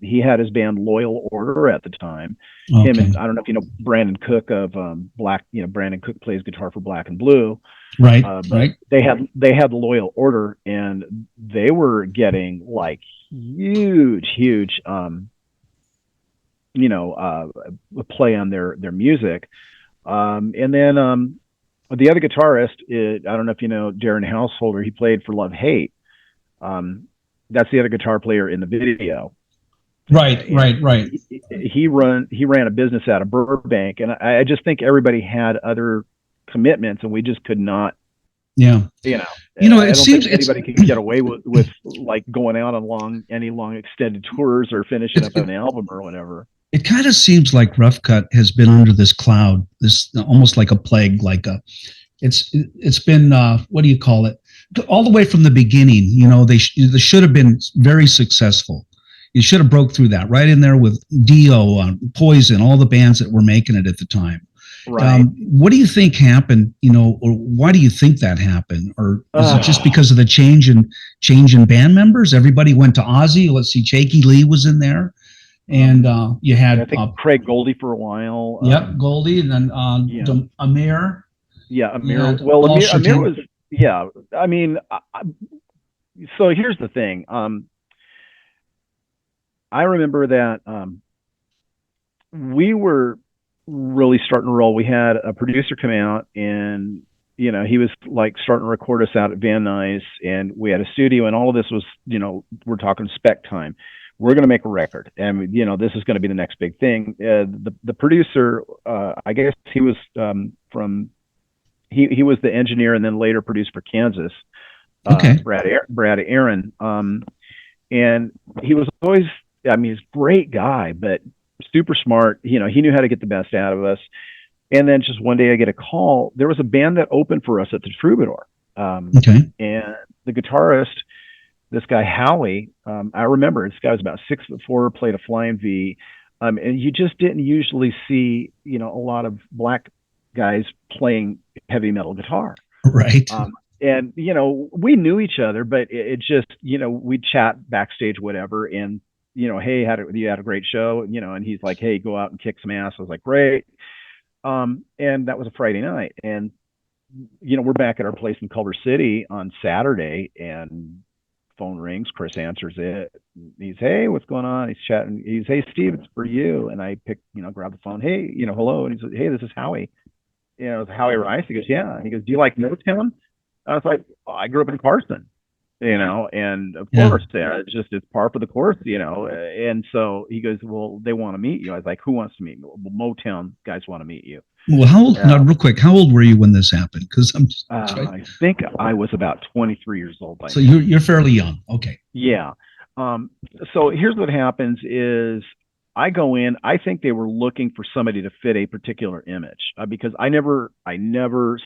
He had his band Loyal Order at the time. Okay. Him and I don't know if you know Brandon Cook of Black. Brandon Cook plays guitar for Black and Blue. Right. But Right. they had Loyal Order, and they were getting like huge play on their music. And then the other guitarist, I don't know if you know Darren Householder. He played for Love Hate. That's the other guitar player in the video. Right. Right. He ran a business out of Burbank, and I just think everybody had other commitments, and we just could not. Yeah. I It don't seems think anybody can get away with like going out on any long extended tours or finishing up an album or whatever. It kind of seems like Rough Cutt has been under this cloud, this almost like a plague, it's been what do you call it? All the way from the beginning, they should have been very successful. You should have broke through that right in there with Dio, Poison, all the bands that were making it at the time. Right. What do you think happened? Or why do you think that happened? Or is it just because of the change in band members? Everybody went to Ozzy. Let's see, Jakey Lee was in there. And you had I think Craig Goldie for a while. Yep, Goldie, and then Amir. Yeah, Amir. Yeah, Well, Walsh Amir King. was. Yeah, I mean, so here's the thing. I remember that we were really starting to roll. We had a producer come out, and he was like starting to record us out at Van Nuys, and we had a studio, and all of this was, we're talking spec time. We're going to make a record, and this is going to be the next big thing. The producer, I guess he was he was the engineer and then later produced for Kansas. Okay. Brad Aaron, and he was always, I mean, he's a great guy, but super smart. He knew how to get the best out of us. And then just one day I get a call. There was a band that opened for us at the Troubadour. Okay. And the guitarist, this guy Howie, I remember this guy was about 6'4", played a flying V, and you just didn't usually see a lot of black guys playing heavy metal guitar. Right. And we knew each other, but it just we'd chat backstage, whatever, and hey, you had a great show, and he's like, hey, go out and kick some ass. I was like, great. And that was a Friday night, and we're back at our place in Culver City on Saturday, and phone rings. Chris answers it. He's, hey, what's going on? He's chatting. He's, hey, Steve, it's for you. And I grab the phone. Hey, hello. And he's like, hey, this is Howie. It's Howie Rice. He goes, yeah. He goes, do you like Motown? I was like, oh, I grew up in Carson, and of course, it's par for the course, and so he goes, well, they want to meet you. I was like, who wants to meet me? Well, Motown guys want to meet you. Well, how old? Now, real quick, how old were you when this happened? Because I'm just. I think I was about 23 years old. So you're fairly young. Okay. Yeah. So here's what happens is I go in. I think they were looking for somebody to fit a particular image because I never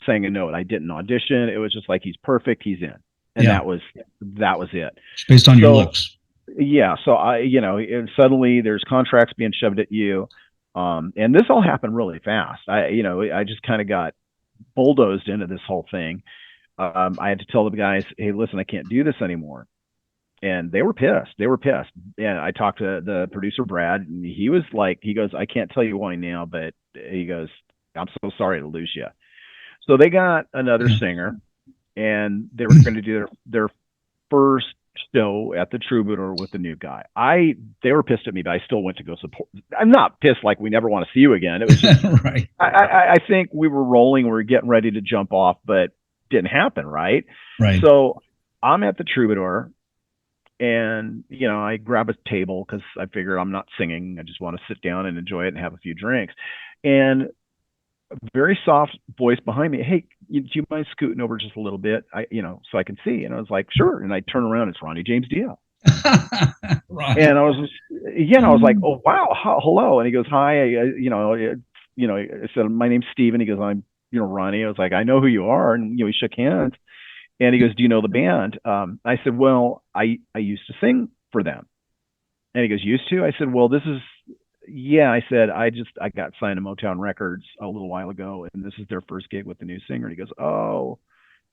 sang a note. I didn't audition. It was just like, he's perfect. He's in. And that was it. It's based on your looks. yeah. So and suddenly there's contracts being shoved at you. And this all happened really fast. I just kind of got bulldozed into this whole thing. I had to tell the guys, hey, listen, I can't do this anymore. And they were pissed. And I talked to the producer, Brad, and he goes, I can't tell you why now, but he goes, I'm so sorry to lose you. So they got another singer, and they were going to do their first show at the Troubadour with the new guy. They were pissed at me, but I still went to go support. I'm not pissed like we never want to see you again. It was just, right. I think we were rolling, we were getting ready to jump off, but didn't happen. Right. So I'm at the Troubadour, and I grab a table because I figure I'm not singing. I just want to sit down and enjoy it and have a few drinks. And a very soft voice behind me, hey, do you mind scooting over just a little bit? So I can see. And I was like, sure. And I turn around, it's Ronnie James Dio. Right. And I was like, oh wow, hello. And he goes, hi. I said, my name's Steven. He goes, I'm Ronnie. I was like, I know who you are. And we shook hands. And he goes, do you know the band? I said, well, I used to sing for them. And he goes, used to? I said, well, I said, I got signed to Motown Records a little while ago, and this is their first gig with the new singer. And he goes, oh,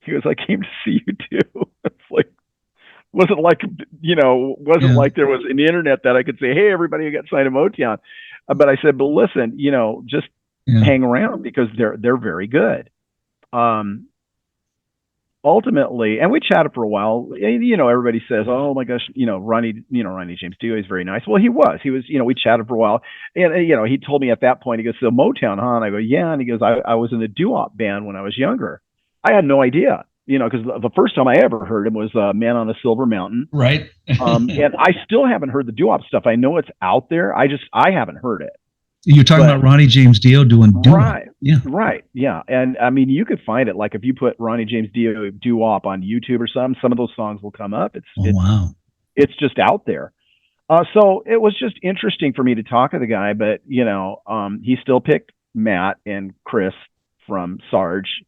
I came to see you too. It's like, wasn't like there was an internet that I could say, hey, everybody, I got signed to Motown. But I said, but listen, just hang around because they're very good. Ultimately, and we chatted for a while. Everybody says, "Oh my gosh, Ronnie James Dio is very nice." Well, he was. We chatted for a while, and he told me at that point, he goes, "So Motown, huh?" And I go, "Yeah." And he goes, "I was in a doo-wop band when I was younger." I had no idea, because the first time I ever heard him was "Man on a Silver Mountain." Right. And I still haven't heard the doo-wop stuff. I know it's out there. I haven't heard it. You're talking about Ronnie James Dio doing doo-wop. Right. Yeah. Right. Yeah. And I mean, you could find it. Like if you put Ronnie James Dio doo-wop on YouTube or something, some of those songs will come up. Wow. It's just out there. So it was just interesting for me to talk to the guy, but he still picked Matt and Chris from Sarge,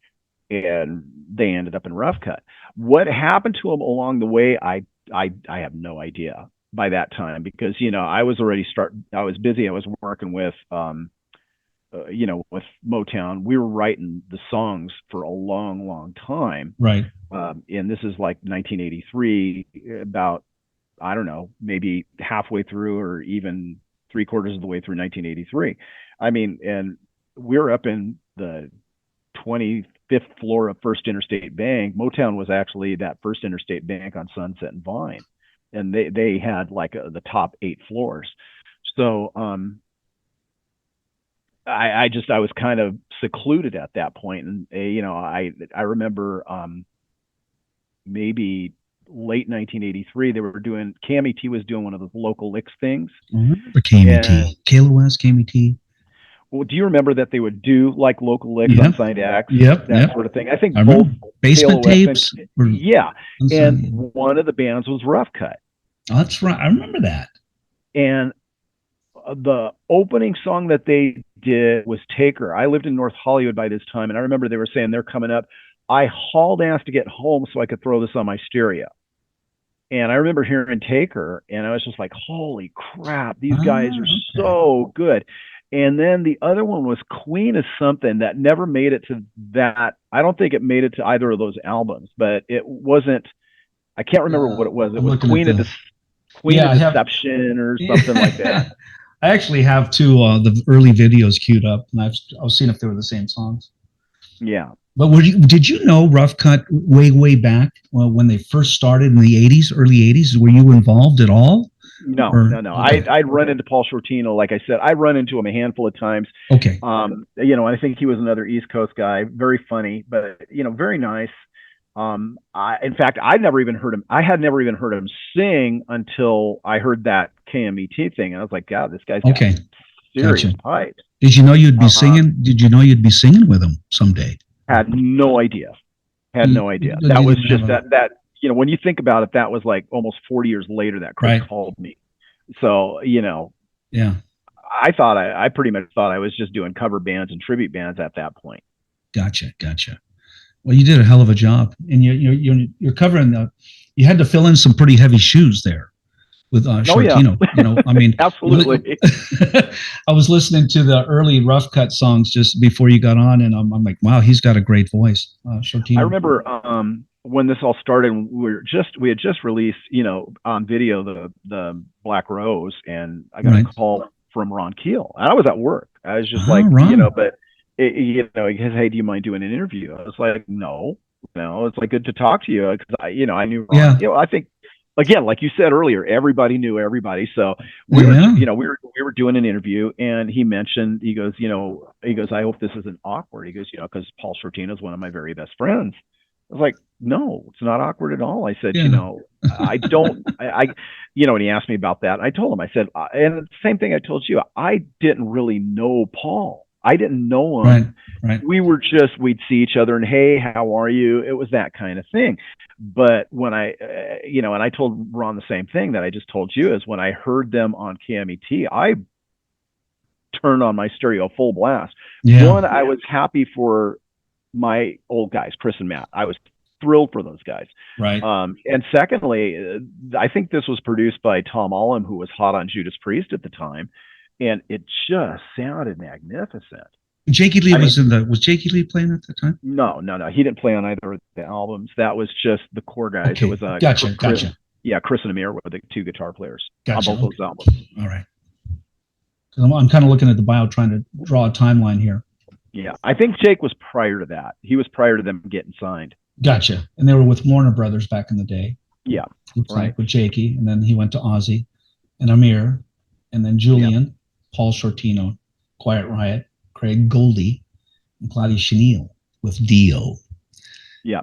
and they ended up in Rough Cutt. What happened to him along the way, I have no idea by that time, because I was busy. I was working with with Motown. We were writing the songs for a long time, right? And this is like 1983, about, I don't know, maybe halfway through or even 3/4 of the way through 1983. I mean, and we're up in the 25th floor of First Interstate Bank. Motown was actually that First Interstate Bank on Sunset and Vine. And they had like the top 8 floors. So I was kind of secluded at that point. And, I remember maybe late 1983, KMET was doing one of the local licks things. I remember KMET, KLOS, KMET. Well, do you remember that they would do like local licks, unsigned acts, that sort of thing? I think both basement tapes. And one of the bands was Rough Cutt. Oh, that's right. I remember that. And the opening song that they did was Taker. I lived in North Hollywood by this time, and I remember they were saying they're coming up. I hauled ass to get home so I could throw this on my stereo. And I remember hearing Taker, and I was just like, holy crap, these guys are so good. And then the other one was Queen of something that never made it to that. I don't think it made it to either of those albums, but it wasn't, I can't remember what it was. It was Queen of Deception or something like that. I actually have two the early videos queued up, and I was seeing if they were the same songs. Yeah. But did you know Rough Cutt way back when they first started in the 80s, early 80s? Were you involved at all? No. Okay. I'd run into Paul Shortino. Like I said, I run into him a handful of times. Okay. I think he was another East Coast guy, very funny, but very nice. In fact, I had never even heard him sing until I heard that KMET thing, and I was like, God, this guy's got serious pipes. Did you know you'd be singing? Did you know you'd be singing with him someday? Had no idea. That was just that. When you think about it, that was like almost 40 years later that Chris called me. So, yeah, I pretty much thought I was just doing cover bands and tribute bands at that point. Gotcha. Well, you did a hell of a job, and you're covering you had to fill in some pretty heavy shoes there. with Shortino. You know, I mean, Absolutely. I was listening to the early Rough Cut songs just before you got on, and I'm like, wow, he's got a great voice. Shortino. I remember when this all started, we had just released, you know, on video the Black Rose, and I got a call from Ron Keel, and I was at work. I was just like, Ron. you know, but you know, he said, hey, do you mind doing an interview? I was like, no, it's like good to talk to you, because I knew Ron. Yeah. You know, I think, again, like you said earlier, everybody knew everybody. So we were doing an interview, and he mentioned, he goes, I hope this isn't awkward. He goes, you know, because Paul Shortino is one of my very best friends. I was like, no, it's not awkward at all. I said, you know, I don't, you know, and he asked me about that. I told him, I said, and the same thing I told you, I didn't really know Paul. I didn't know him. Right. We'd see each other and, hey, how are you? It was that kind of thing. But when you know, and I told Ron the same thing that I just told you, is when I heard them on KMET, I turned on my stereo full blast. Yeah. One, I was happy for my old guys, Chris and Matt. I was thrilled for those guys. Right. And secondly, I think this was produced by Tom Allum, who was hot on Judas Priest at the time, and it just sounded magnificent. Jakey Lee was Jakey Lee playing at the time? No. He didn't play on either of the albums. That was just the core guys. Okay. It was Gotcha. Yeah, Chris and Amir were the two guitar players on both those albums. All right. I'm kind of looking at the bio, trying to draw a timeline here. Yeah, I think Jake was prior to that. He was prior to them getting signed. Gotcha. And they were with Warner Brothers back in the day. Yeah, right. With Jakey, and then he went to Ozzy and Amir, and then Julian, Paul Shortino, Quiet Riot, Craig Goldie, and Claudia Chenille with Dio. Yeah,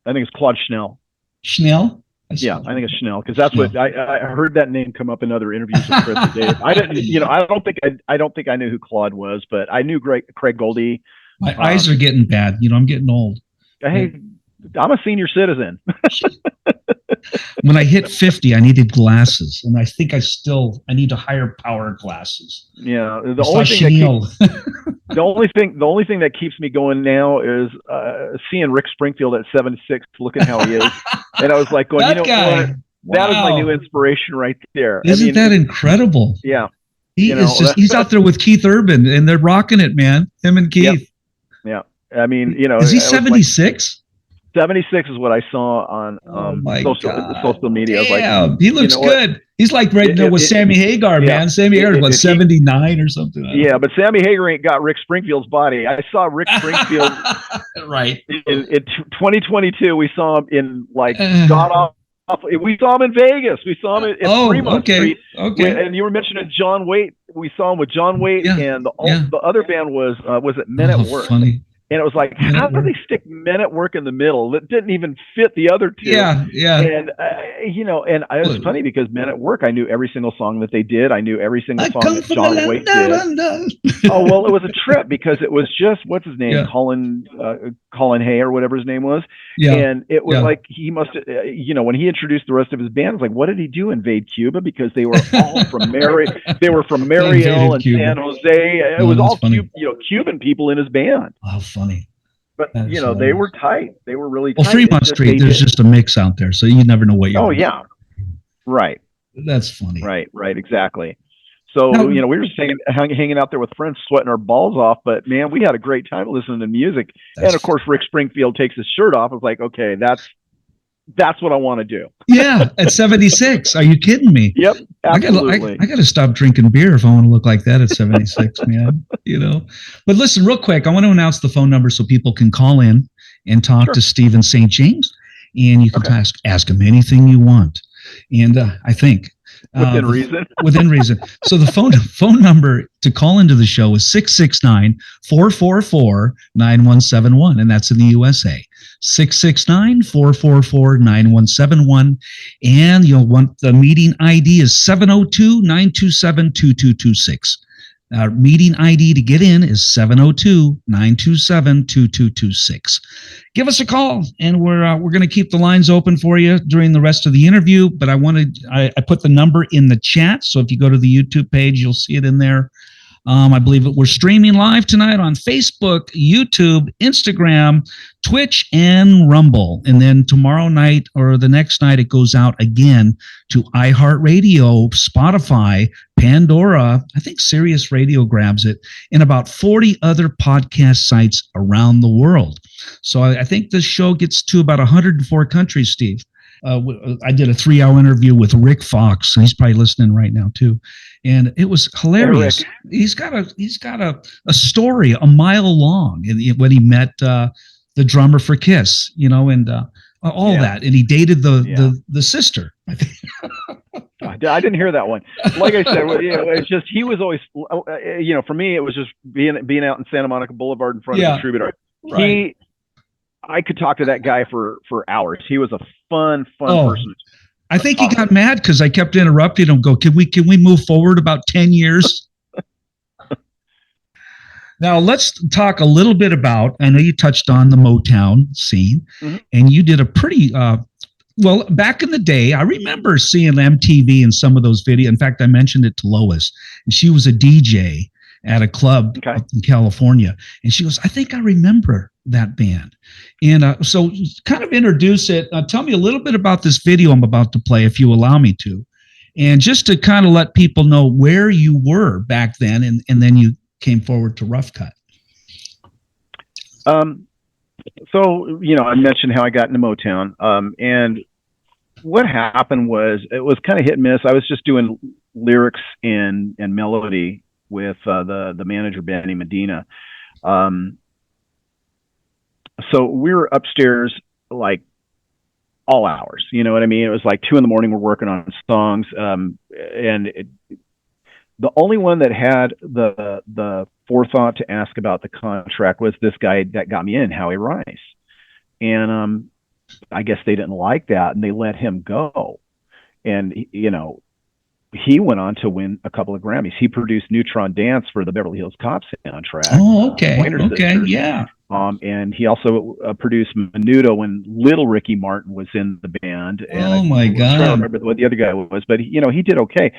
I think it's Claude Schnell. Schnell? I think it's Schnell, because that's what I heard that name come up in other interviews with Chris and Dave. I didn't, you know, I don't think I knew who Claude was, but I knew Craig Goldie. My eyes are getting bad. You know, I'm getting old. Hey, I'm a senior citizen. When I hit 50, I needed glasses, and I think I need to higher power glasses. Yeah, the only thing that keeps me going now is seeing Rick Springfield at 76, looking how he is, and I was like, going, that you know guy. what? That is my new inspiration right there. Isn't that incredible? Yeah, he's out there with Keith Urban, and they're rocking it, man. Him and Keith. Yeah. I mean, you know, is he 76? 76 is what I saw on social media. Damn, he looks good. He's like right there with Sammy Hagar, man. Sammy Hagar was 79 or something. Yeah, but Sammy Hagar ain't got Rick Springfield's body. I saw Rick Springfield right in 2022. We saw him in God off. We saw him in Vegas. We saw him in Fremont Street. Okay. And you were mentioning John Waite. We saw him with John Waite, and the other band was it Men at Work? Funny. And it was like, how did they stick Men at Work in the middle? That didn't even fit the other two. Yeah. And, you know, and it was funny because Men at Work, I knew every single song that they did. I knew every single song that John Waite did. Oh, well, it was a trip because it was just, what's his name? Yeah. Colin Hay or whatever his name was. Yeah. And it was like, he must, you know, when he introduced the rest of his band, it was like, what did he do? Invade Cuba? Because they were all from they were from Mariel and Cuba. San Jose. It was all Cuban people in his band. Oh, funny. But you know, they were tight. They were really tight. Well, Fremont Street, there's just a mix out there, so you never know what you're. Oh yeah, right. That's funny. Right, exactly. So you know, we were just hanging out there with friends, sweating our balls off. But man, we had a great time listening to music. And of course, Rick Springfield takes his shirt off. I was like, okay, that's what I want to do. Yeah, at 76. Are you kidding me? Yep, absolutely. I got to stop drinking beer if I want to look like that at 76, man. You know. But listen, real quick, I want to announce the phone number so people can call in and talk to Steven St. James, and you can ask him anything you want. And I think within reason. Within reason. So the phone number to call into the show is 669-444-9171, and that's in the USA. 669-444-9171, and you'll want the meeting ID is 702-927-2226. Our meeting ID to get in is 702-927-2226. Give us a call, and we're going to keep the lines open for you during the rest of the interview. But I put the number in the chat, so if you go to the YouTube page, you'll see it in there. I believe we're streaming live tonight on Facebook, YouTube, Instagram, Twitch, and Rumble. And then tomorrow night or the next night, it goes out again to iHeartRadio, Spotify, Pandora. I think Sirius Radio grabs it, and about 40 other podcast sites around the world. So I think this show gets to about 104 countries, Steve. I did a 3-hour interview with Rick Fox. He's probably listening right now too, and it was hilarious. He's got a story a mile long, when he met the drummer for Kiss, and all that, and he dated the sister. I didn't hear that one. Like I said, it's just he was always, for me, it was just being out in Santa Monica Boulevard in front of the Troubadour. Right. I could talk to that guy for hours. He was a fun person. I think he got mad because I kept interrupting him. Can we move forward about 10 years? Now let's talk a little bit about. I know you touched on the Motown scene, and you did a pretty. Well, back in the day, I remember seeing MTV and some of those videos. In fact, I mentioned it to Lois, and she was a DJ at a club in California, and she goes, "I think I remember that band." And so kind of introduce it. Tell me a little bit about this video I'm about to play, if you allow me to, and just to kind of let people know where you were back then, and then you came forward to Rough Cutt. So, I mentioned how I got into Motown, and what happened was it was kind of hit and miss. I was just doing lyrics and melody with the manager, Benny Medina. So we were upstairs like all hours, you know what I mean? It was like 2 a.m. we're working on songs. And the only one that had the forethought to ask about the contract was this guy that got me in, Howie Rice. And I guess they didn't like that, and they let him go. And, he went on to win a couple of Grammys. He produced Neutron Dance for the Beverly Hills Cop soundtrack. Oh, okay. Sisters. Yeah. And he also produced Menudo when Little Ricky Martin was in the band. And my God. I don't remember what the other guy was, but he did okay.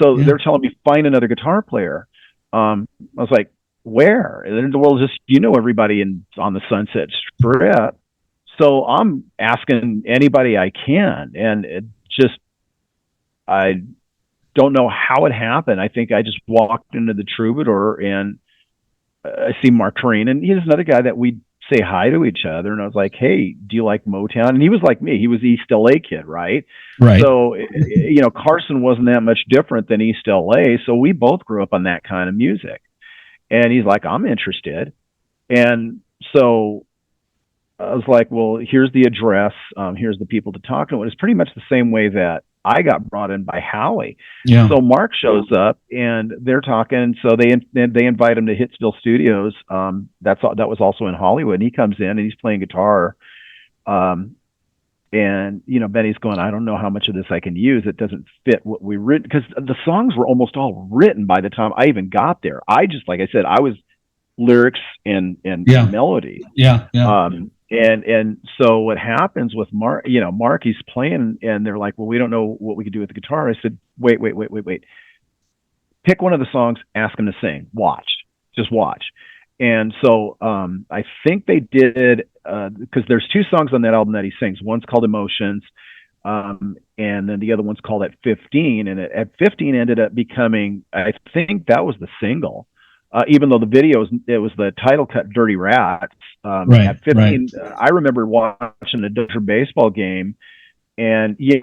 So they're telling me, find another guitar player. I was like, where? And the world just, everybody on the Sunset Strip. So I'm asking anybody I can. And it just, I don't know how it happened. I think I just walked into the Troubadour and I see Mark Tureen, and he's another guy that we'd say hi to each other. And I was like, "Hey, do you like Motown?" And he was like me. He was East LA kid, right? Right. So, Carson wasn't that much different than East LA. So we both grew up on that kind of music. And he's like, "I'm interested." And so I was like, "Well, here's the address. Here's the people to talk to." It's pretty much the same way that I got brought in by Howie. Yeah. So Mark shows up and they're talking. So they invite him to Hitsville Studios. That was also in Hollywood. And he comes in and he's playing guitar. And Benny's going, "I don't know how much of this I can use. It doesn't fit what we written," because the songs were almost all written by the time I even got there. I just, like I said, I was lyrics and melody. Yeah. And so what happens with Mark, Mark, he's playing and they're like, "Well, we don't know what we could do with the guitar." I said, wait. Pick one of the songs, ask him to sing. Just watch. And so I think they did, because there's 2 songs on that album that he sings. One's called Emotions, and then the other one's called At 15. And at 15 ended up becoming, I think that was the single. Even though the video, it was the title cut, Dirty Rats. At 15, I remember watching a Dodger baseball game, and they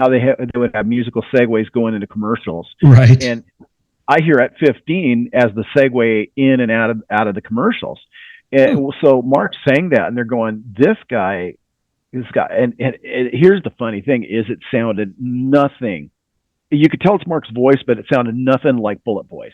would have musical segues going into commercials. Right. And I hear At 15 as the segue in and out of the commercials. And so Mark sang that, and they're going, this guy, and here's the funny thing is it sounded nothing. You could tell it's Mark's voice, but it sounded nothing like Bullet Boys.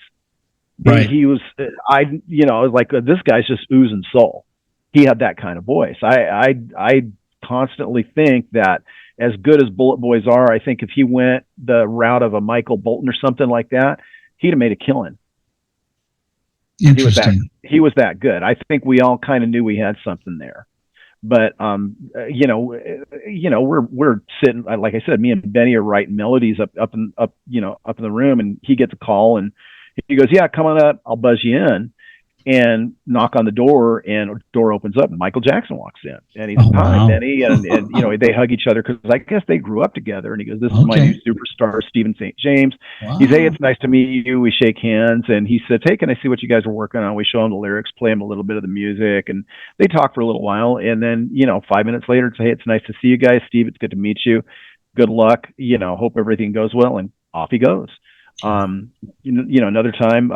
Right. And he was, I was like, this guy's just oozing soul. He had that kind of voice. I constantly think that as good as Bullet Boys are, I think if he went the route of a Michael Bolton or something like that, he'd have made a killing. Interesting. He was that good. I think we all kind of knew we had something there. But we're sitting, like I said, me and Benny are writing melodies up in the room, and he gets a call, and He goes, yeah, come on up. I'll buzz you in. And knock on the door, and the door opens up, and Michael Jackson walks in, and he's hi, Benny, and you know, they hug each other because I guess they grew up together. And he goes, this is my new superstar, Steven St. James. Wow. He's, hey, it's nice to meet you. We shake hands, and he says, hey, can I see what you guys are working on? We show him the lyrics, play him a little bit of the music, and they talk for a little while, and then, you know, 5 minutes later, it's, hey, it's nice to see you guys, Steve. It's good to meet you. Good luck. You know, hope everything goes well, and off he goes. You know, another time,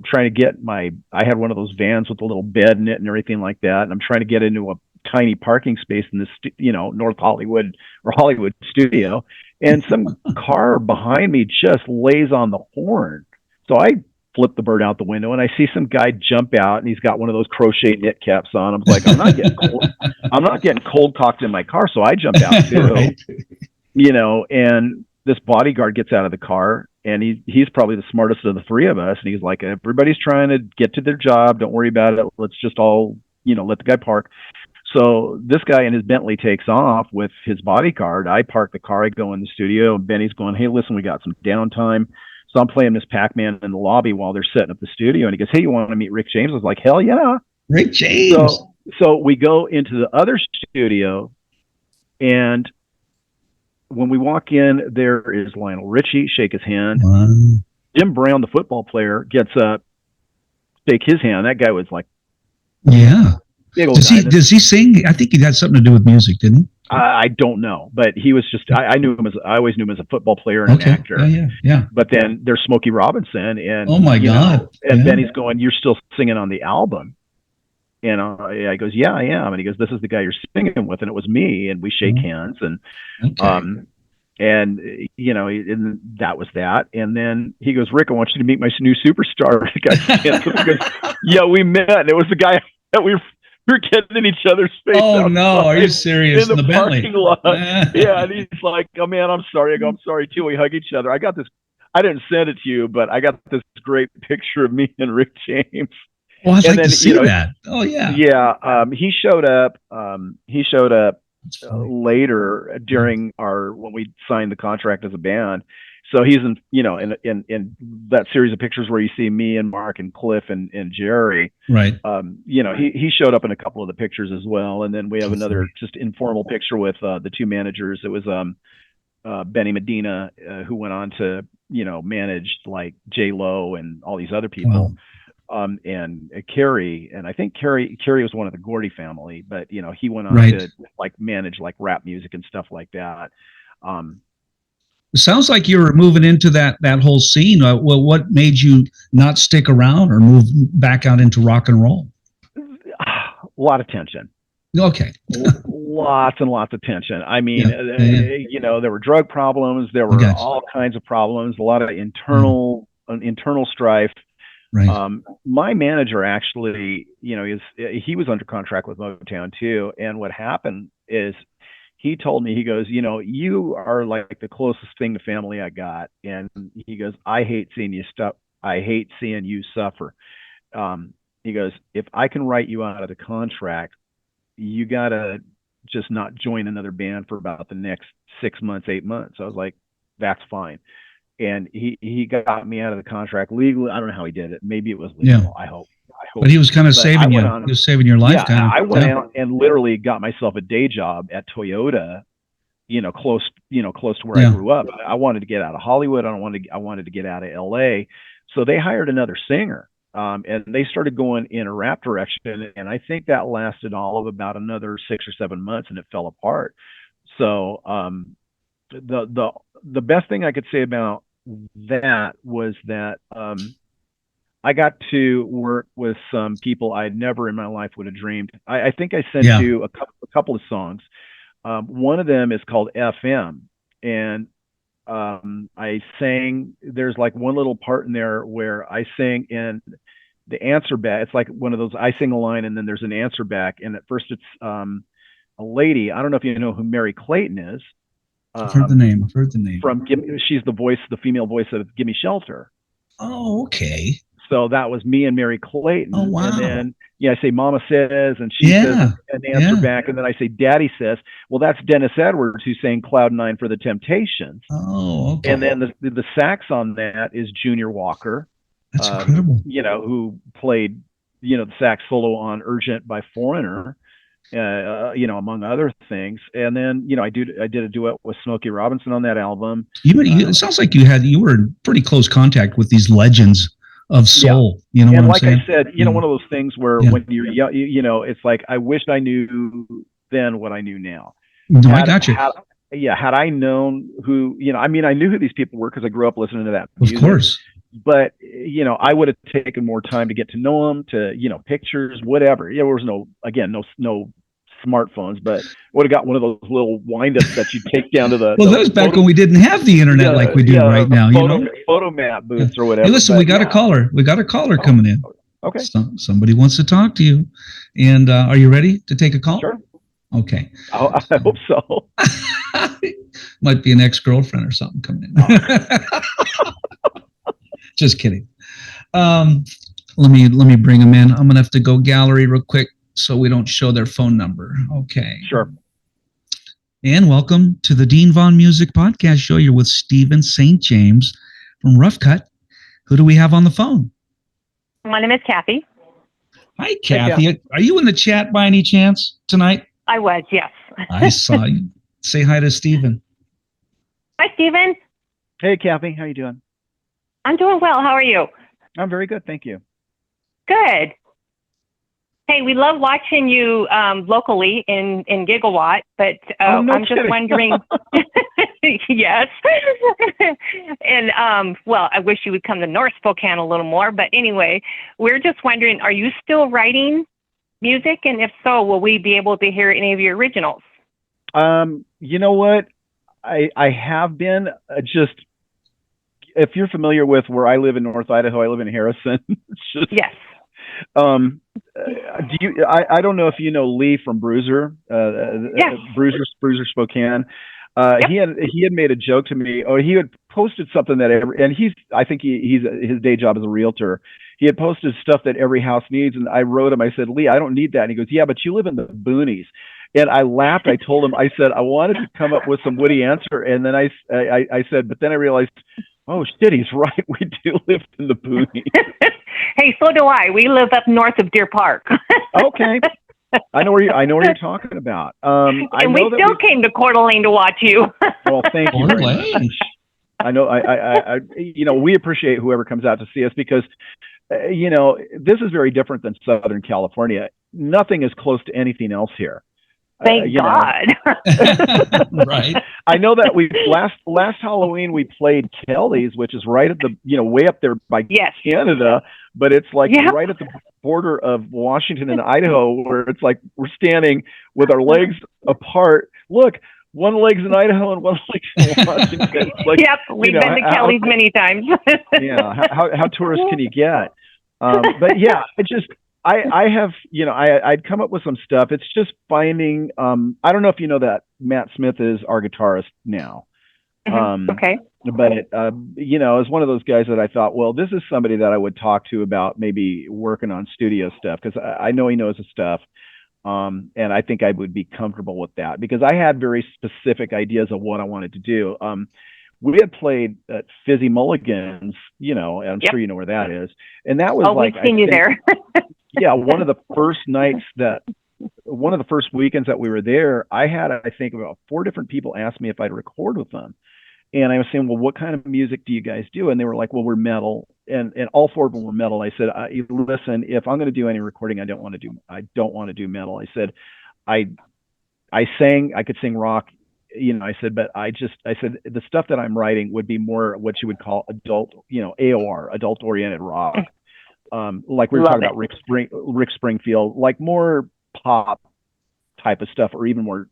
trying to get I had one of those vans with a little bed in it and everything like that. And I'm trying to get into a tiny parking space in this, you know, North Hollywood or Hollywood studio. And some car behind me just lays on the horn. So I flip the bird out the window and I see some guy jump out, and he's got one of those crochet knit caps on. I'm like, I'm not getting cold cocked in my car. So I jump out too, right. You know, and this bodyguard gets out of the car, and he's probably the smartest of the three of us. And he's like, everybody's trying to get to their job. Don't worry about it. Let's just all, you know, let the guy park. So this guy in his Bentley takes off with his bodyguard. I park the car. I go in the studio, and Benny's going, hey, listen, we got some downtime. So I'm playing Miss Pac-Man in the lobby while they're setting up the studio. And he goes, hey, you want to meet Rick James? I was like, hell yeah. Rick James. So we go into the other studio, and when we walk in, there is Lionel Richie, shake his hand. Wow. Jim Brown, the football player, gets up, shake his hand. That guy was like, yeah. Does he sing? I think he had something to do with music, didn't he? I don't know, but he was just, I always knew him as a football player and an actor. Yeah. But then there's Smoky Robinson, and oh my God. And then he's going, you're still singing on the album. And I goes, yeah, I am. And he goes, this is the guy you're singing with. And it was me. And we shake hands. And, and you know, and that was that. And then he goes, Rick, I want you to meet my new superstar. He goes, yeah, we met. And it was the guy that we were getting in each other's face. Oh, no. Are you serious? In the Bentley parking lot. Yeah. And he's like, oh, man, I'm sorry. I go, I'm sorry, too. We hug each other. I got this. I didn't send it to you, but I got this great picture of me and Rick James. Well, I'd like to see that. Oh yeah. Yeah. He showed up. Later during when we signed the contract as a band. So he's in that series of pictures where you see me and Mark and Cliff and Jerry. Right. You know, he showed up in a couple of the pictures as well. And then we have another just informal picture with the two managers. It was Benny Medina, who went on to, you know, manage like J-Lo and all these other people. Wow. And Carrie, and I think Carrie was one of the Gordy family, but you know, he went on to like manage like rap music and stuff like that. It sounds like you were moving into that whole scene. Well, what made you not stick around or move back out into rock and roll? A lot of tension. Okay. Lots and lots of tension. I mean, you know, there were drug problems, there were all kinds of problems, a lot of internal strife. Right. My manager actually, you know, he was under contract with Motown too. And what happened is he told me, he goes, you know, you are like the closest thing to family I got. And he goes, I hate seeing you suffer. He goes, if I can write you out of the contract, you got to just not join another band for about the next 6 months, 8 months. I was like, that's fine. And he got me out of the contract legally. I don't know how he did it. Maybe it was legal. Yeah. I hope. But he was kind of saving you. He was saving your life. Yeah, I went out and literally got myself a day job at Toyota. You know, close to where I grew up. I wanted to get out of Hollywood. I wanted to get out of LA. So they hired another singer, and they started going in a rap direction. And I think that lasted all of about another 6 or 7 months, and it fell apart. So the best thing I could say about that was that I got to work with some people I never in my life would have dreamed. I think I sent you a couple of songs. One of them is called FM, and I sang. There's like one little part in there where I sang in the answer back. It's like one of those, I sing a line and then there's an answer back. And at first it's a lady. I don't know if you know who Mary Clayton is. I've heard the name. She's the female voice of Gimme Shelter. Oh, okay. So that was me and Mary Clayton. Oh, wow. And then, I say Mama Says, and she says an answer back. And then I say Daddy Says. Well, that's Dennis Edwards, who's saying Cloud Nine for the Temptations. Oh, okay. And then the sax on that is Junior Walker. That's incredible. Who played, the sax solo on Urgent by Foreigner, among other things. And then, I did a duet with Smoky Robinson on that album. It sounds like you were in pretty close contact with these legends of soul. Yeah. You know, and what like I'm saying? I said, one of those things where when you're young, it's like, I wish I knew then what I knew now. No, I got you. Had I known who, I knew who these people were because I grew up listening to that music. Of course. But, I would have taken more time to get to know them, to, pictures, whatever. There was no smartphones, but would have got one of those little wind-ups that you take down to the... Well, that was back when we didn't have the internet like we do right now. Photomat booths or whatever. Hey, listen, we got a caller. We got a caller coming in. Okay. Somebody wants to talk to you. And are you ready to take a call? Sure. Okay. I hope so. Might be an ex-girlfriend or something coming in. Just kidding. Let me bring them in. I'm gonna have to go gallery real quick so we don't show their phone number. Okay. Sure. And welcome to the Dean Von Music Podcast Show. You're with Steven St. James from Rough Cutt. Who do we have on the phone? My name is Kathy. Hi, Kathy. Hey, are you in the chat by any chance tonight? I was, yes. I saw you. Say hi to Steven. Hi, Steven. Hey, Kathy. How you doing? I'm doing well. How are you? I'm very good. Thank you. Good. Hey, we love watching you locally in Gigawatt, but I'm just wondering. Yes. And I wish you would come to North Spokane a little more. But anyway, we're just wondering, are you still writing music? And if so, will we be able to hear any of your originals? You know what? I have been just, if you're familiar with where I live in North Idaho, I live in Harrison. It's just, yes. I don't know if you know Lee from Bruiser, yes. Bruiser Spokane. Yep. He had made a joke to me, or he had posted something that I think his day job is a realtor. He had posted stuff that every house needs, and I wrote him. I said, Lee, I don't need that. And he goes, yeah, but you live in the boonies. And I laughed. I told him, I said, I wanted to come up with some witty answer, and then I said, but then I realized, oh shit, he's right. We do live in the boonies. Hey, so do I. We live up north of Deer Park. Okay. I know where you're talking about. And we still came to Coeur d'Alene to watch you. Well, thank you very much. I know. I we appreciate whoever comes out to see us because, this is very different than Southern California. Nothing is close to anything else here. Thank God. Right. I know that last Halloween we played Kelly's, which is right at the way up there by Canada, but it's like right at the border of Washington and Idaho, where it's like we're standing with our legs apart. Look, one leg's in Idaho and one leg's in Washington. Like, yep, we've been to Kelly's many times. Yeah, how tourist can you get? But yeah, I have, I'd come up with some stuff. It's just finding, I don't know if you know that Matt Smith is our guitarist now. Okay. But, is one of those guys that I thought, well, this is somebody that I would talk to about maybe working on studio stuff, because I know he knows his stuff. And I think I would be comfortable with that because I had very specific ideas of what I wanted to do. We had played at Fizzy Mulligan's, and I'm sure you know where that is. And that was we've seen you there. Yeah, one of the first weekends that we were there, I had, I think, about 4 different people ask me if I'd record with them. And I was saying, well, what kind of music do you guys do? And they were like, well, we're metal. And all 4 of them were metal. I said, listen, if I'm going to do any recording, I don't want to do metal. I said, I could sing rock, I said, but I said, the stuff that I'm writing would be more what you would call adult, AOR, adult oriented rock. Like we were talking about Rick Springfield, like more pop type of stuff, or even more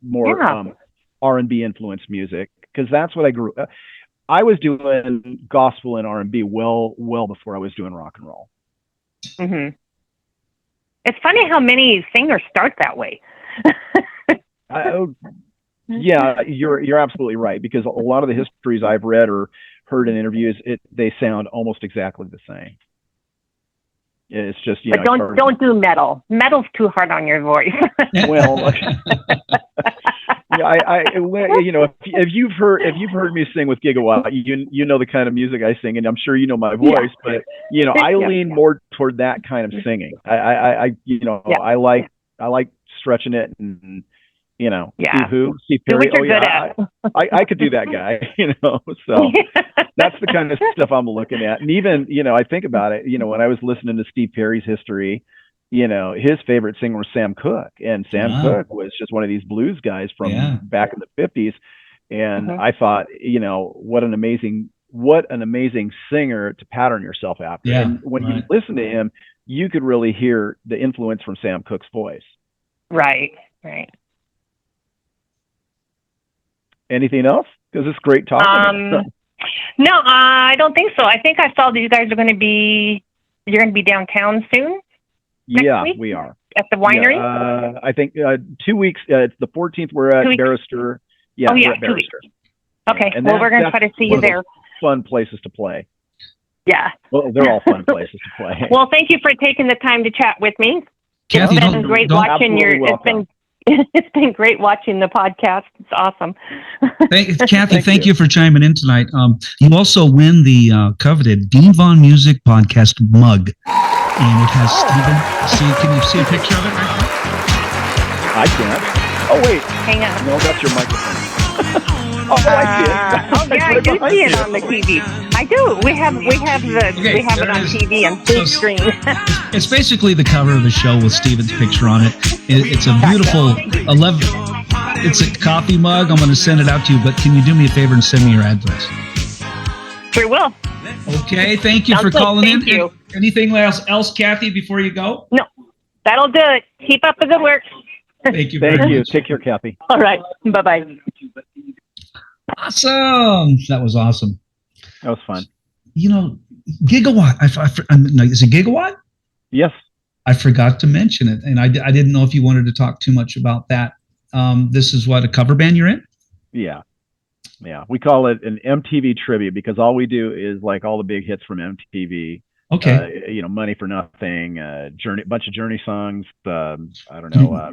R&B influenced music, because that's what I grew. I was doing gospel and R&B well before I was doing rock and roll. Mm-hmm. It's funny how many singers start that way. Yeah, you're absolutely right, because a lot of the histories I've read or heard in interviews, they sound almost exactly the same. It's just, but don't do metal. Metal's too hard on your voice. Well, if you've heard me sing with Gigawatt, you know the kind of music I sing, and I'm sure you know my voice. But I lean more toward that kind of singing. I like stretching it and Steve Perry. I could do that guy. So that's the kind of stuff I'm looking at. And even I think about it. When I was listening to Steve Perry's history. His favorite singer was Sam Cooke, and Sam Cooke was just one of these blues guys from back in the 50s. And I thought, what an amazing singer to pattern yourself after. Yeah, and when you listen to him, you could really hear the influence from Sam Cooke's voice. Right. Anything else? Because it's great talking. No, I don't think so. I think I saw that you guys are going to be downtown soon. Yeah, we are. At the winery? I think 2 weeks. It's the 14th. We're at Barrister. Yeah, we're at 2 weeks. Barrister. Okay, and we're going to try to see you there. Fun places to play. Yeah. Well, they're all fun places to play. Well, thank you for taking the time to chat with me. Kathy, it's been great watching it's been great watching the podcast. It's awesome. Kathy, thank you for chiming in tonight. You also win the coveted Dean Von Music podcast mug. And it has Steven. Can you see a picture of it right now? I can't. Oh, wait. Hang on. No, that's your microphone. I see it. I do see it on the TV. I do. We have it on TV and big screen. It's basically the cover of the show with Steven's picture on it. It's a beautiful 11. It's a coffee mug. I'm going to send it out to you, but can you do me a favor and send me your address? Sure will. Okay, thank you for calling in. Thank you. Anything else, Kathy, before you go? No, that'll do it. Keep up the good work. Thank you very much. Take care, Kathy. All right. Bye-bye. Awesome. That was awesome. That was fun. Gigawatt. Is it Gigawatt? Yes. I forgot to mention it, and I didn't know if you wanted to talk too much about that. This is what, a cover band you're in? Yeah. We call it an MTV tribute because all we do is like all the big hits from MTV. Okay. Money for Nothing, Journey, bunch of Journey songs. I don't know,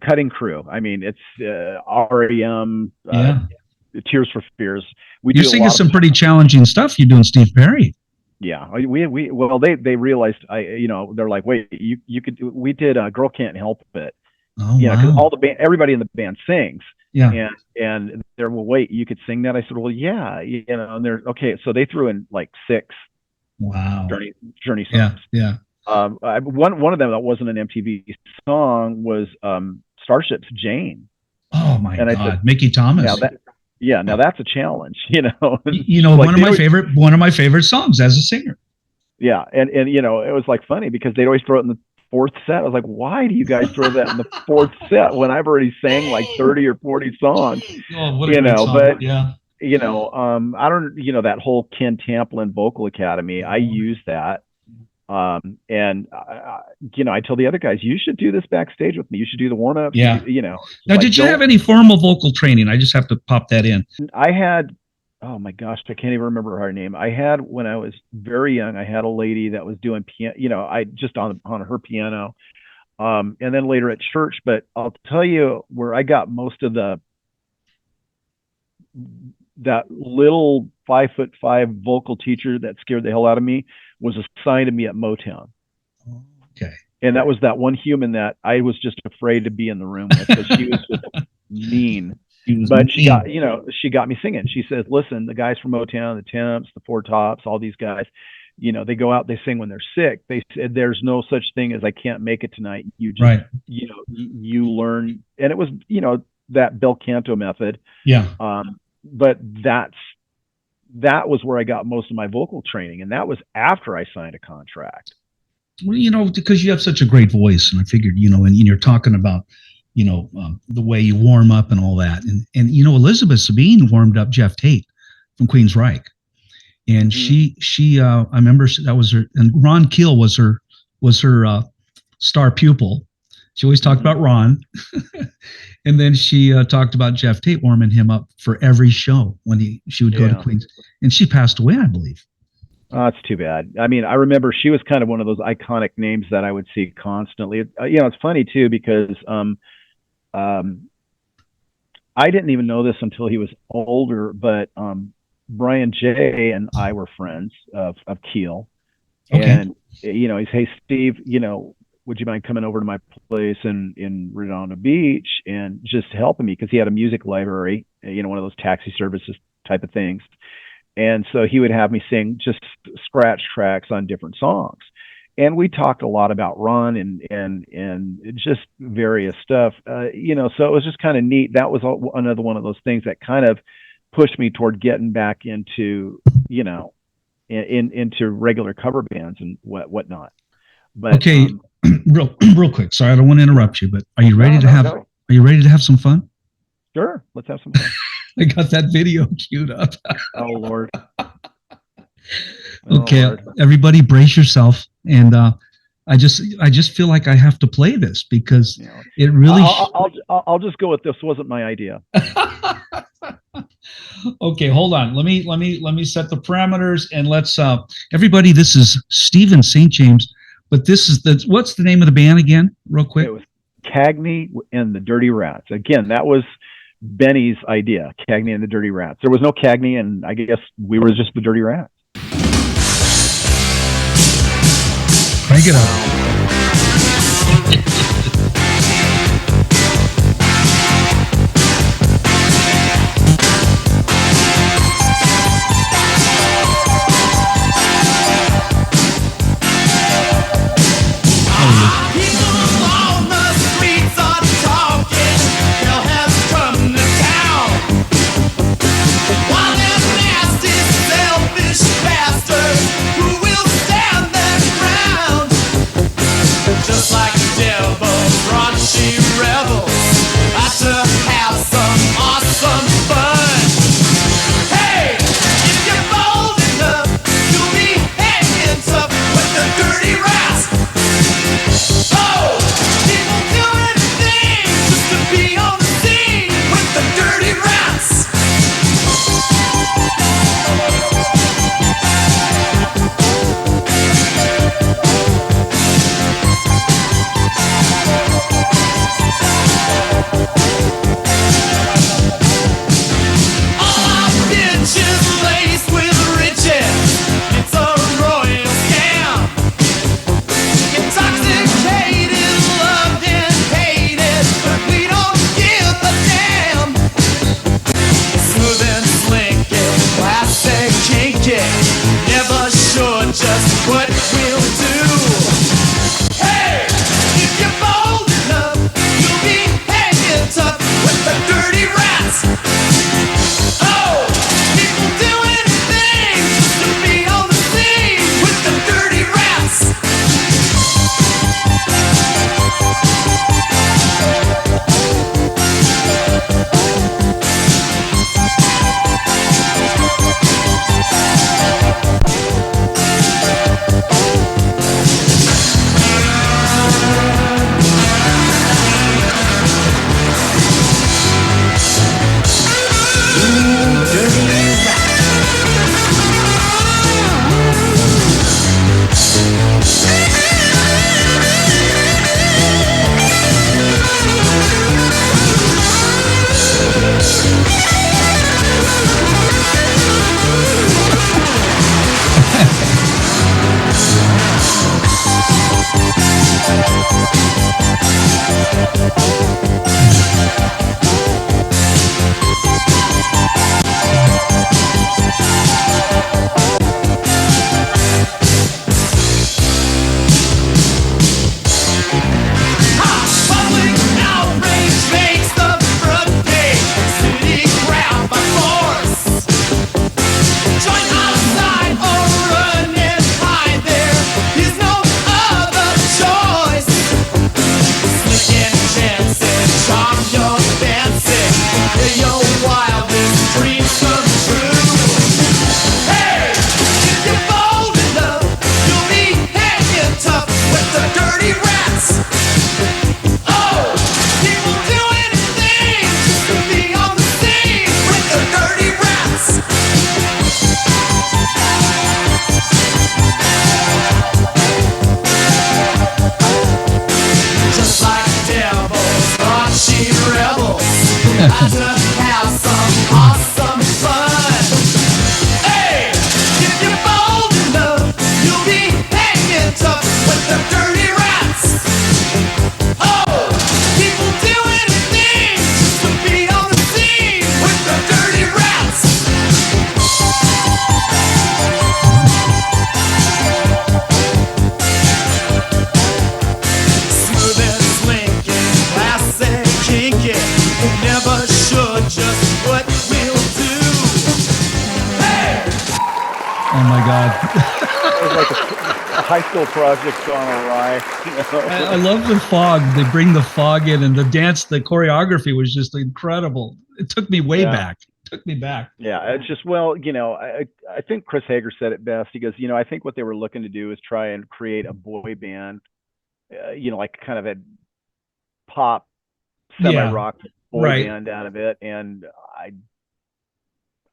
Cutting Crew. I mean, it's REM. Tears for Fears. You're singing some pretty challenging stuff. You're doing Steve Perry. Yeah, they realized they're like, wait, you could. We did Girl Can't Help It. Oh, because everybody in the band sings. Yeah. And they're, well, wait, you could sing that? I said, well, yeah, and they're okay. So they threw in like 6. Wow. Journey songs. Yeah. One of them that wasn't an MTV song was Starship's Jane. Oh my God, said, Mickey Thomas. Now that's a challenge, one of my favorite songs as a singer. Yeah, and it was like funny because they'd always throw it in the 4th set. I was like, why do you guys throw that in the 4th set when I've already sang like 30 or 40 songs? Oh, what a great song. But yeah. I don't, that whole Ken Tamplin Vocal Academy, I use that. And I tell the other guys, you should do this backstage with me. You should do the warm-up. Yeah. Now, did you have any formal vocal training? I just have to pop that in. I had, oh my gosh, I can't even remember her name. I had, when I was very young, I had a lady that was doing piano, I just on her piano. And then later at church, but I'll tell you where I got most of that little 5'5" vocal teacher that scared the hell out of me was assigned to me at Motown. Okay. And that was that one human that I was just afraid to be in the room with because she was just mean. She got me singing. She says, listen, the guys from Motown, the Temps, the Four Tops, all these guys, they go out, they sing when they're sick. They said, there's no such thing as I can't make it tonight. You just, you learn. And it was, that bel canto method. Yeah. But that was where I got most of my vocal training. And that was after I signed a contract. Well, because you have such a great voice. And I figured, and you're talking about, the way you warm up and all that. And Elizabeth Sabine warmed up Jeff Tate from Queensryche. And she I remember that was her, and Ron Keel was her star pupil. She always talked about Ron. And then she talked about Jeff Tate warming him up for every show when she would go to Queens. And she passed away, I believe. Oh, it's too bad. I mean, I remember she was kind of one of those iconic names that I would see constantly. It's funny too, because I didn't even know this until he was older, but Brian J. and I were friends of Keel. Okay. And, you know, he's, hey, Steve, you know, would you mind coming over to my place in Redondo Beach and just helping me? Because he had a music library, you know, one of those taxi services type of things. And so he would have me sing just scratch tracks on different songs. And we talked a lot about Ron and just various stuff, you know, so it was just kind of neat. That was another one of those things that kind of pushed me toward getting back into, you know, into regular cover bands and whatnot. But okay, real quick. Sorry, I don't want to interrupt you, but are you ready Are you ready to have some fun? Sure, let's have some fun. I got that video queued up. Oh Lord. Okay, Lord. Everybody, brace yourself, and I just feel like I have to play this because it really. I'll just go with this. Wasn't my idea. Okay, hold on. Let me set the parameters, and let's everybody. This is Steven St. James, but this is what's the name of the band again, real quick? It was Kagny and the Dirty Rats. Again, that was Benny's idea. Kagny and the Dirty Rats. There was no Kagny, and I guess we were just the Dirty Rats. Crank it up. God. It was like a high school project gone awry. I love the fog. They bring the fog in, and the choreography was just incredible. It took me way back. Took me back. Yeah, it's just, well, I think Chris Hager said it best. He goes, I think what they were looking to do is try and create a boy band, like kind of a pop, semi-rock boy band out of it, and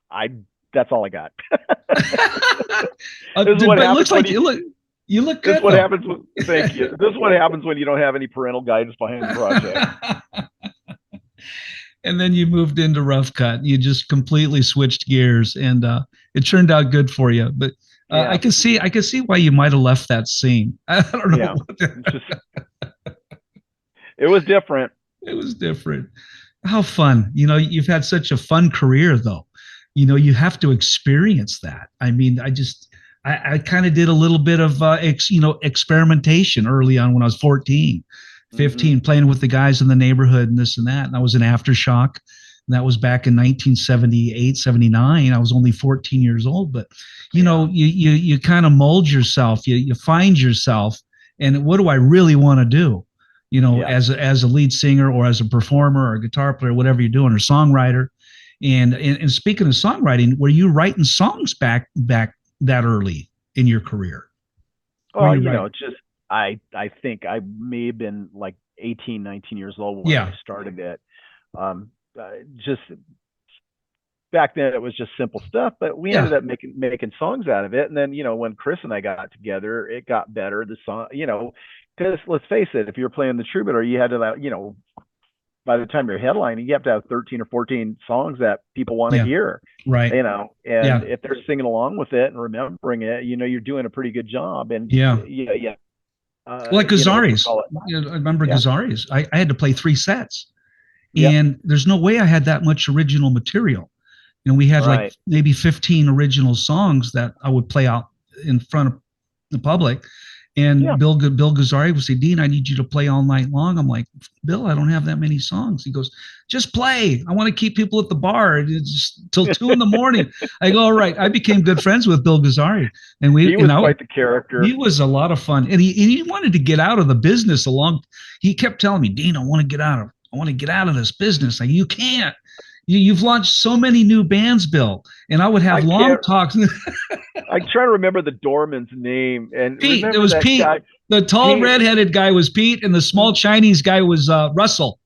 I that's all I got. But it looks like you look good. This is what happens. Thank you. This is what happens when you don't have any parental guidance behind the project. And then you moved into Rough Cutt. You just completely switched gears, and it turned out good for you. But I can see why you might have left that scene. I don't know. It was different. It was different. How fun! You've had such a fun career, though. You have to experience that. I mean, I kind of did a little bit of experimentation early on when I was 14. 15, playing with the guys in the neighborhood and this and that. And I was in Aftershock. And that was back in 1978, 79. I was only 14 years old. But, you kind of mold yourself. You find yourself. And what do I really want to do? As a lead singer or as a performer or a guitar player, whatever you're doing, or songwriter. And speaking of songwriting, were you writing songs back that early in your career? Oh, I think I may have been like 18, 19 years old when I started it. Just back then it was just simple stuff, but we ended up making songs out of it. And then, when Chris and I got together, it got better. The song, because let's face it, if you were playing the Troubadour, you had to, by the time you're headlining, you have to have 13 or 14 songs that people want to hear. Right. If they're singing along with it and remembering it, you're doing a pretty good job. And like Gazzarris. I remember Gazzarris. I had to play 3 sets, and there's no way I had that much original material. We had like maybe 15 original songs that I would play out in front of the public. And Bill Gazzarris would say, "Dean, I need you to play all night long." I'm like, "Bill, I don't have that many songs." He goes, "Just play. I want to keep people at the bar just till 2 a.m. I go, "All right." I became good friends with Bill Gazzarris, and he was quite the character. He was a lot of fun, and he wanted to get out of the business. He kept telling me, "Dean, I want to get out of this business." Like, you can't. You've launched so many new bands, Bill. And I would have long talks. I try to remember the doorman's name. And Pete. It was Pete. Guy. The tall redheaded guy was Pete, and the small Chinese guy was Russell.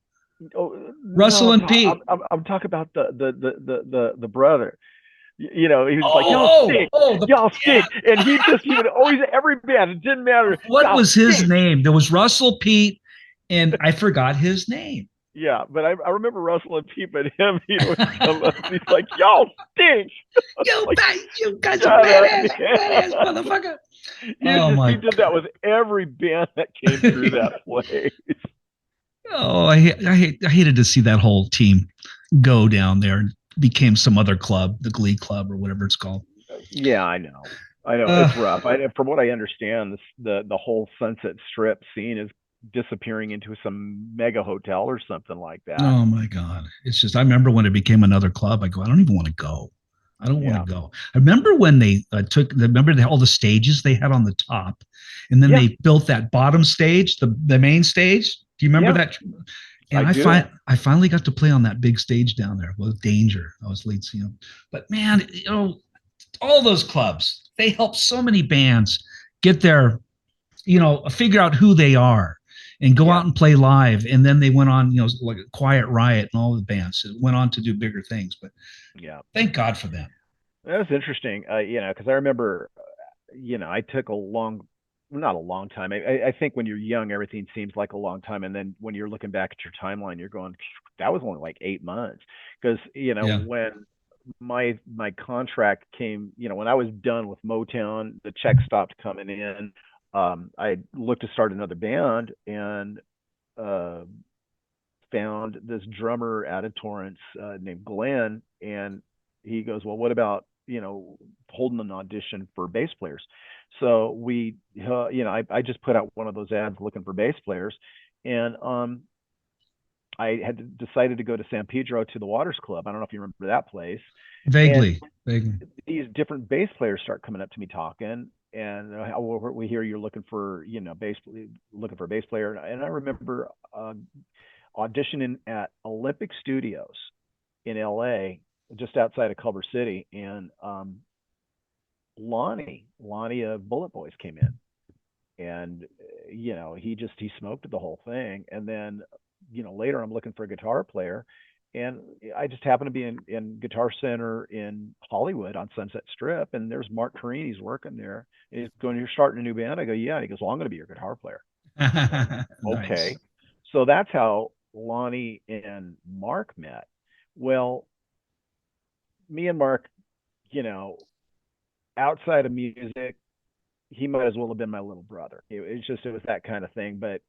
Russell and Pete. I'm talking about the brother. He was y'all stink. And he would always, every band, it didn't matter. What was his name? There was Russell, Pete, and I forgot his name. Yeah, but I remember Russell and Pete, but him, he would come up and he's like, "Y'all stink." You guys are badass motherfucker. He did that with every band that came through that place. Oh, I hated to see that whole team go down there and became some other club, the Glee Club or whatever it's called. Yeah, I know. It's rough. From what I understand, the whole Sunset Strip scene is disappearing into some mega hotel or something like that. Oh my God. It's just, I remember when it became another club, I go, I don't even want to go. I don't want to go. I remember when they remember all the stages they had on the top, and then they built that bottom stage, the main stage. Do you remember that? And I finally got to play on that big stage down there with Danger. I was lead singer. But man, all those clubs, they helped so many bands get their, figure out who they are and go out and play live. And then they went on, like Quiet Riot and all the bands went on to do bigger things. But thank God for them. That was interesting, because I remember, I took not a long time. I think when you're young, everything seems like a long time. And then when you're looking back at your timeline, you're going, that was only like 8 months. Because, when my contract came, when I was done with Motown, the check stopped coming in. I looked to start another band and found this drummer out of Torrance named Glenn, and he goes, "Well, what about holding an audition for bass players?" So we, I just put out one of those ads looking for bass players, and I had decided to go to San Pedro to the Waters Club. I don't know if you remember that place. Vaguely. these different bass players start coming up to me talking, and we hear you're looking for, looking for a bass player. And I remember auditioning at Olympic Studios in LA, just outside of Culver City, and Lonnie of Bullet Boys came in, and he smoked the whole thing. And then later I'm looking for a guitar player, and I just happened to be in Guitar Center in Hollywood on Sunset Strip, and there's Mark Carini. He's working there, and he's going, "You're starting a new band?" I go, "Yeah." And he goes, "Well, I'm going to be your guitar player." Nice. Okay. So that's how Lonnie and Mark met. Well, me and Mark, outside of music, he might as well have been my little brother. It was that kind of thing. But,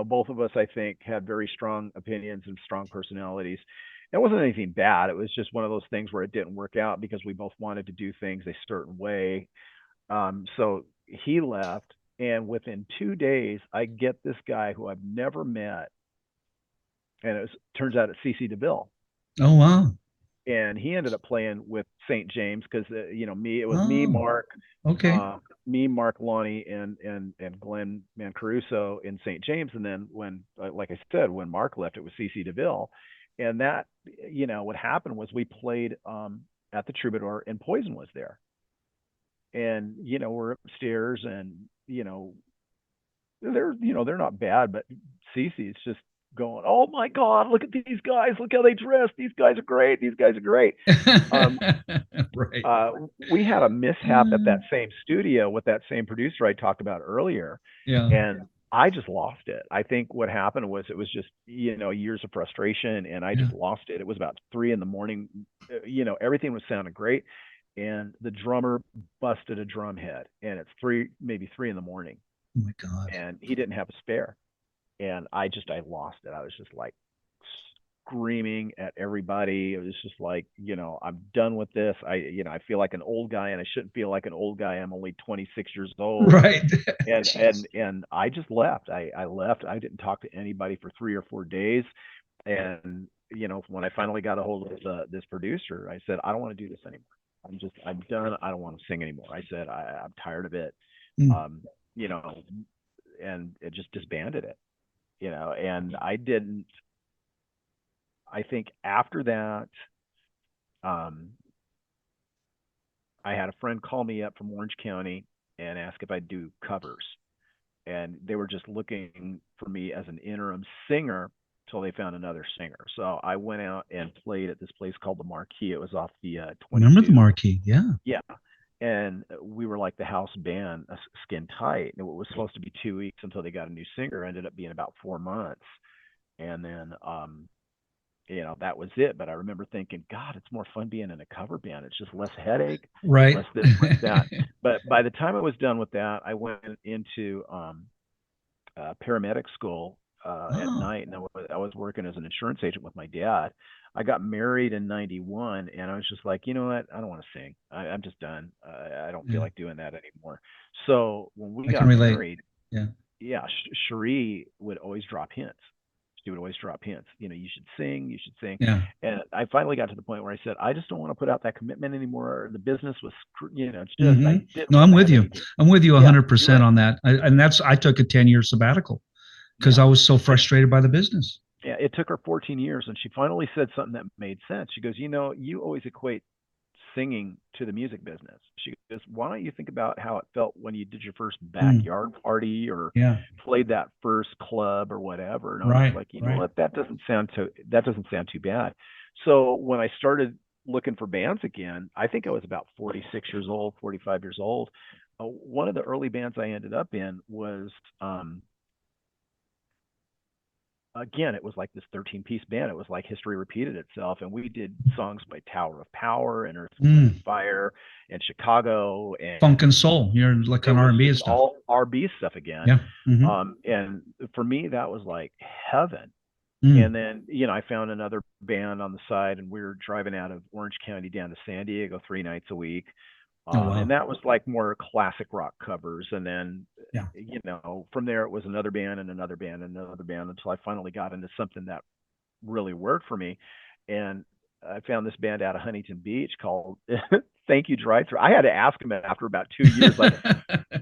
both of us, I think, had very strong opinions and strong personalities. It wasn't anything bad. It was just one of those things where it didn't work out because we both wanted to do things a certain way. So he left. And within 2 days, I get this guy who I've never met. And turns out it's CC DeVille. Oh, wow. And he ended up playing with St. James because, it was me, Mark, Mark, Lonnie, and Glenn Mancaruso in St. James. And then when, like I said, when Mark left, it was CC DeVille. And that, what happened was we played at the Troubadour, and Poison was there. And, we're upstairs, and, they're not bad, but CC's just going, "Oh my God, look at these guys, look how they dress, these guys are great, Right. We had a mishap at that same studio with that same producer I talked about earlier. Yeah. And I just lost it. I think what happened was, it was just years of frustration, and I just lost it. It was about 3 a.m. Everything was sounding great, and the drummer busted a drum head, and it's maybe 3 a.m. Oh my God. and he didn't have a spare. And I lost it. I was just like screaming at everybody. It was just like, I'm done with this. I feel like an old guy, and I shouldn't feel like an old guy. I'm only 26 years old. Right. And I just left. I left. I didn't talk to anybody for 3 or 4 days. And, when I finally got a hold of this producer, I said, "I don't want to do this anymore. I'm done. I don't want to sing anymore." I said, I'm tired of it. And it just disbanded it. And I think after that, I had a friend call me up from Orange County and ask if I'd do covers. And they were just looking for me as an interim singer till they found another singer. So I went out and played at this place called the Marquee. It was off the 22. Remember the Marquee? Yeah. Yeah. And we were like the house band, Skin Tight. And it was supposed to be 2 weeks until they got a new singer. Ended up being about 4 months. And then, that was it. But I remember thinking, God, it's more fun being in a cover band. It's just less headache, Right. less this, less that. But by the time I was done with that, I went into paramedic school at night. And I was working as an insurance agent with my dad. I got married in 91, and I was just like, you know what? I don't want to sing. I'm just done. I don't feel like doing that anymore. So when we got married, Cherie would always drop hints. She would always drop hints. You should sing. You should sing. Yeah. And I finally got to the point where I said, I just don't want to put out that commitment anymore. The business was, it's just. No, I'm with you. I'm with you 100% on that. I took a 10-year sabbatical because I was so frustrated by the business. Yeah, it took her 14 years, and she finally said something that made sense. She goes, you always equate singing to the music business. She goes, why don't you think about how it felt when you did your first backyard party or played that first club or whatever? And I was like, you know what, that doesn't sound too bad. So when I started looking for bands again, I think I was about 46 years old, 45 years old. One of the early bands I ended up in was again, it was like this 13-piece band. It was like history repeated itself. And we did songs by Tower of Power and Earth, Wind & Fire and Chicago and funk and soul. You're like on R&B stuff. All R&B stuff again. Yeah. And for me, that was like heaven. And then, I found another band on the side, and we were driving out of Orange County down to San Diego 3 nights a week. And that was like more classic rock covers. And then, from there it was another band and another band and another band until I finally got into something that really worked for me. And I found this band out of Huntington Beach called Thank You Drive Through. I had to ask him after about 2 years, like,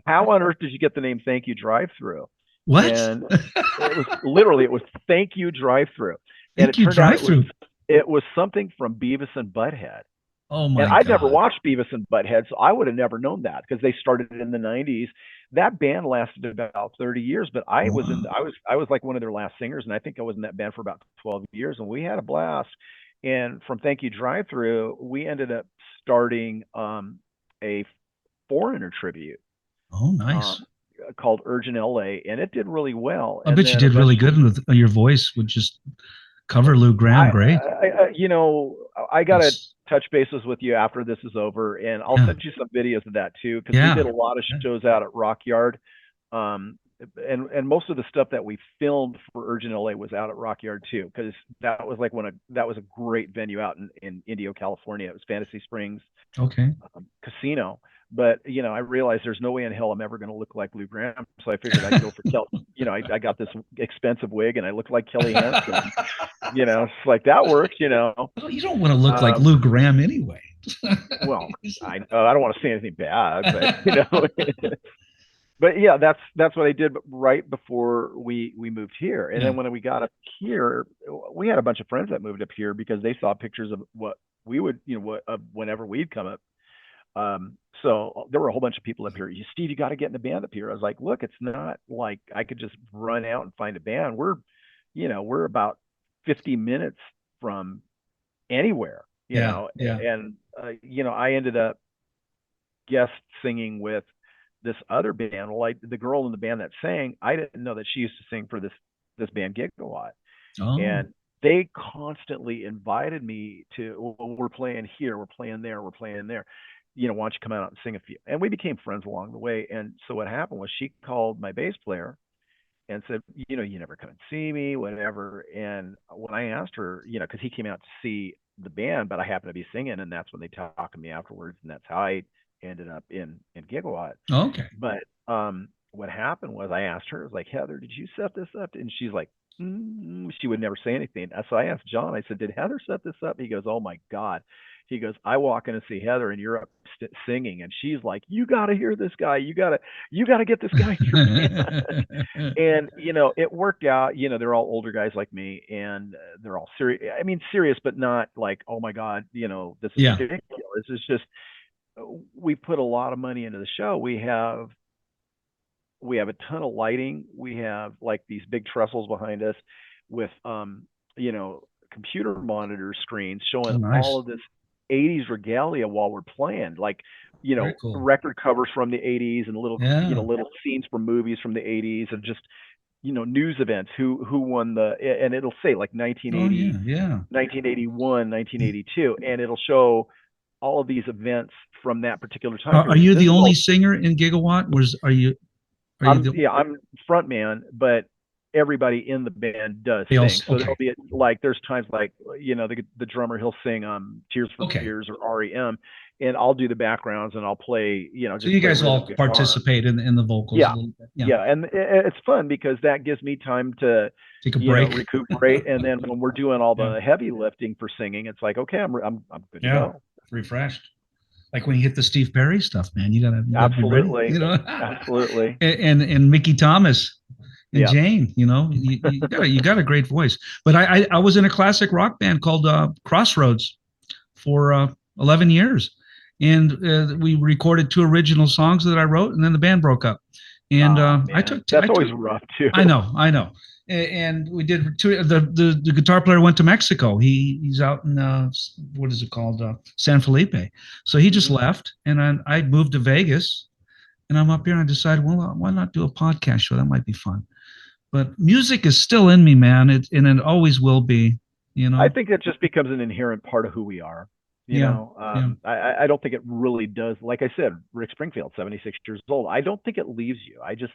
how on earth did you get the name Thank You Drive Through? What? And it was Thank You Drive Through. And Thank You Drive Through. It was something from Beavis and Butthead. Oh my and God. I'd never watched Beavis and Butthead, so I would have never known that because they started in the 90s. That band lasted about 30 years, but I was like one of their last singers, and I think I was in that band for about 12 years, and we had a blast. And from Thank You Drive Through, we ended up starting a Foreigner tribute. Oh, nice. Called Urgent LA, and it did really well. I bet you did really good with your voice would just cover Lou Gramm. Great. I got to touch bases with you after this is over, and I'll send you some videos of that too, because we did a lot of shows out at Rock Yard. And most of the stuff that we filmed for Urgent LA was out at Rock Yard too, because that was like that was a great venue out in Indio, California. It was Fantasy Springs Casino. But I realized there's no way in hell I'm ever going to look like Lou Gramm, so I figured I'd go for Kelly. I got this expensive wig and I look like Kelly Hansen. It's like that works. Well, you don't want to look like Lou Gramm anyway. Well, I don't want to say anything bad, but but yeah, that's what I did right before we moved here. And then when we got up here, we had a bunch of friends that moved up here because they saw pictures of what we would, whenever we'd come up. So there were a whole bunch of people up here. Steve, you got to get in the band up here. I was like, look, it's not like I could just run out and find a band. We're about 50 minutes from anywhere, and I ended up guest singing with this other band. Well, the girl in the band that sang, I didn't know that she used to sing for this band Gigawatt. Oh. And they constantly invited me to, we're playing here, we're playing there, we're playing there. Why don't you come out and sing a few? And we became friends along the way. And so what happened was she called my bass player and said, you never come and see me, whatever. And when I asked her, because he came out to see the band, but I happened to be singing, and that's when they talked to me afterwards, and that's how I ended up in Gigawatt. Okay. But what happened was I asked her, I was like, Heather, did you set this up? And she's like, she would never say anything. So I asked John, I said, did Heather set this up? He goes, oh my God. He goes, I walk in and see Heather and you're up singing. And she's like, you got to hear this guy. You got to get this guy. And, it worked out. They're all older guys like me, and they're all serious. I mean, serious, but not like, oh my God, this is ridiculous. It's just, we put a lot of money into the show. We have a ton of lighting. We have like these big trestles behind us with, computer monitor screens showing all of this 80s regalia while we're playing, like, cool. Record covers from the 80s and little scenes from movies from the 80s, and just, news events, who won and it'll say like 1980, 1981, 1982, and it'll show all of these events from that particular time. Are you the only singer in Gigawatt? I'm front man, but everybody in the band does sing. So there'll be there's times like, the drummer, he'll sing Tears for Fears or REM, and I'll do the backgrounds and I'll play, so you guys all participate in the vocals a little bit. Yeah, and it's fun because that gives me time to take a break, recuperate, and then when we're doing all the heavy lifting for singing, it's like, okay, I'm good to go. Refreshed. Like when you hit the Steve Perry stuff, man, you gotta absolutely, be ready, absolutely. And Mickey Thomas and Jane, you got a great voice. But I was in a classic rock band called Crossroads for 11 years, and we recorded 2 original songs that I wrote, and then the band broke up. And that's always rough too. I know. And we did 2. The guitar player went to Mexico. He's out in what is it called, San Felipe. So he just left, and I moved to Vegas, and I'm up here, and I decided, well, why not do a podcast show? That might be fun. But music is still in me, man. And it always will be. I think it just becomes an inherent part of who we are. I don't think it really does. Like I said, Rick Springfield, 76 years old. I don't think it leaves you. I just,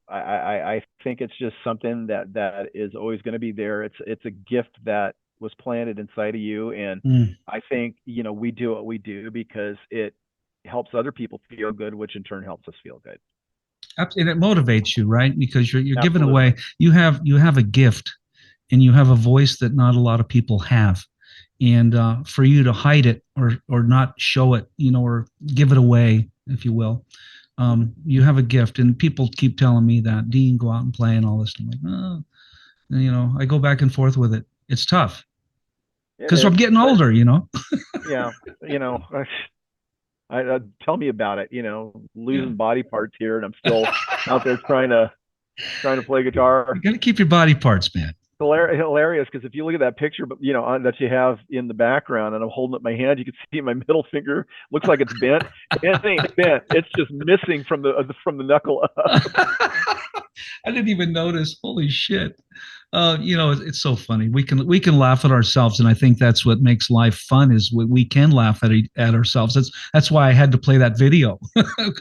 I think it's just something that is always going to be there. It's a gift that was planted inside of you. And I think, we do what we do because it helps other people feel good, which in turn helps us feel good. And it motivates you, right? Because you're giving away, you have a gift, and you have a voice that not a lot of people have. and for you to hide it or not show it, or give it away, if you will. You have a gift, and people keep telling me that, Dean, go out and play and all this. I'm like, oh. And, I go back and forth with it. It's tough because I'm getting older, Yeah, I tell me about it. Losing body parts here, and I'm still out there trying to play guitar. You got to keep your body parts, man. Hilarious, because if you look at that picture, but that you have in the background, and I'm holding up my hand, you can see my middle finger looks like it's bent. It ain't bent; it's just missing from the knuckle up. I didn't even notice. Holy shit! It's so funny. We can laugh at ourselves, and I think that's what makes life fun. Is we can laugh at ourselves. That's why I had to play that video.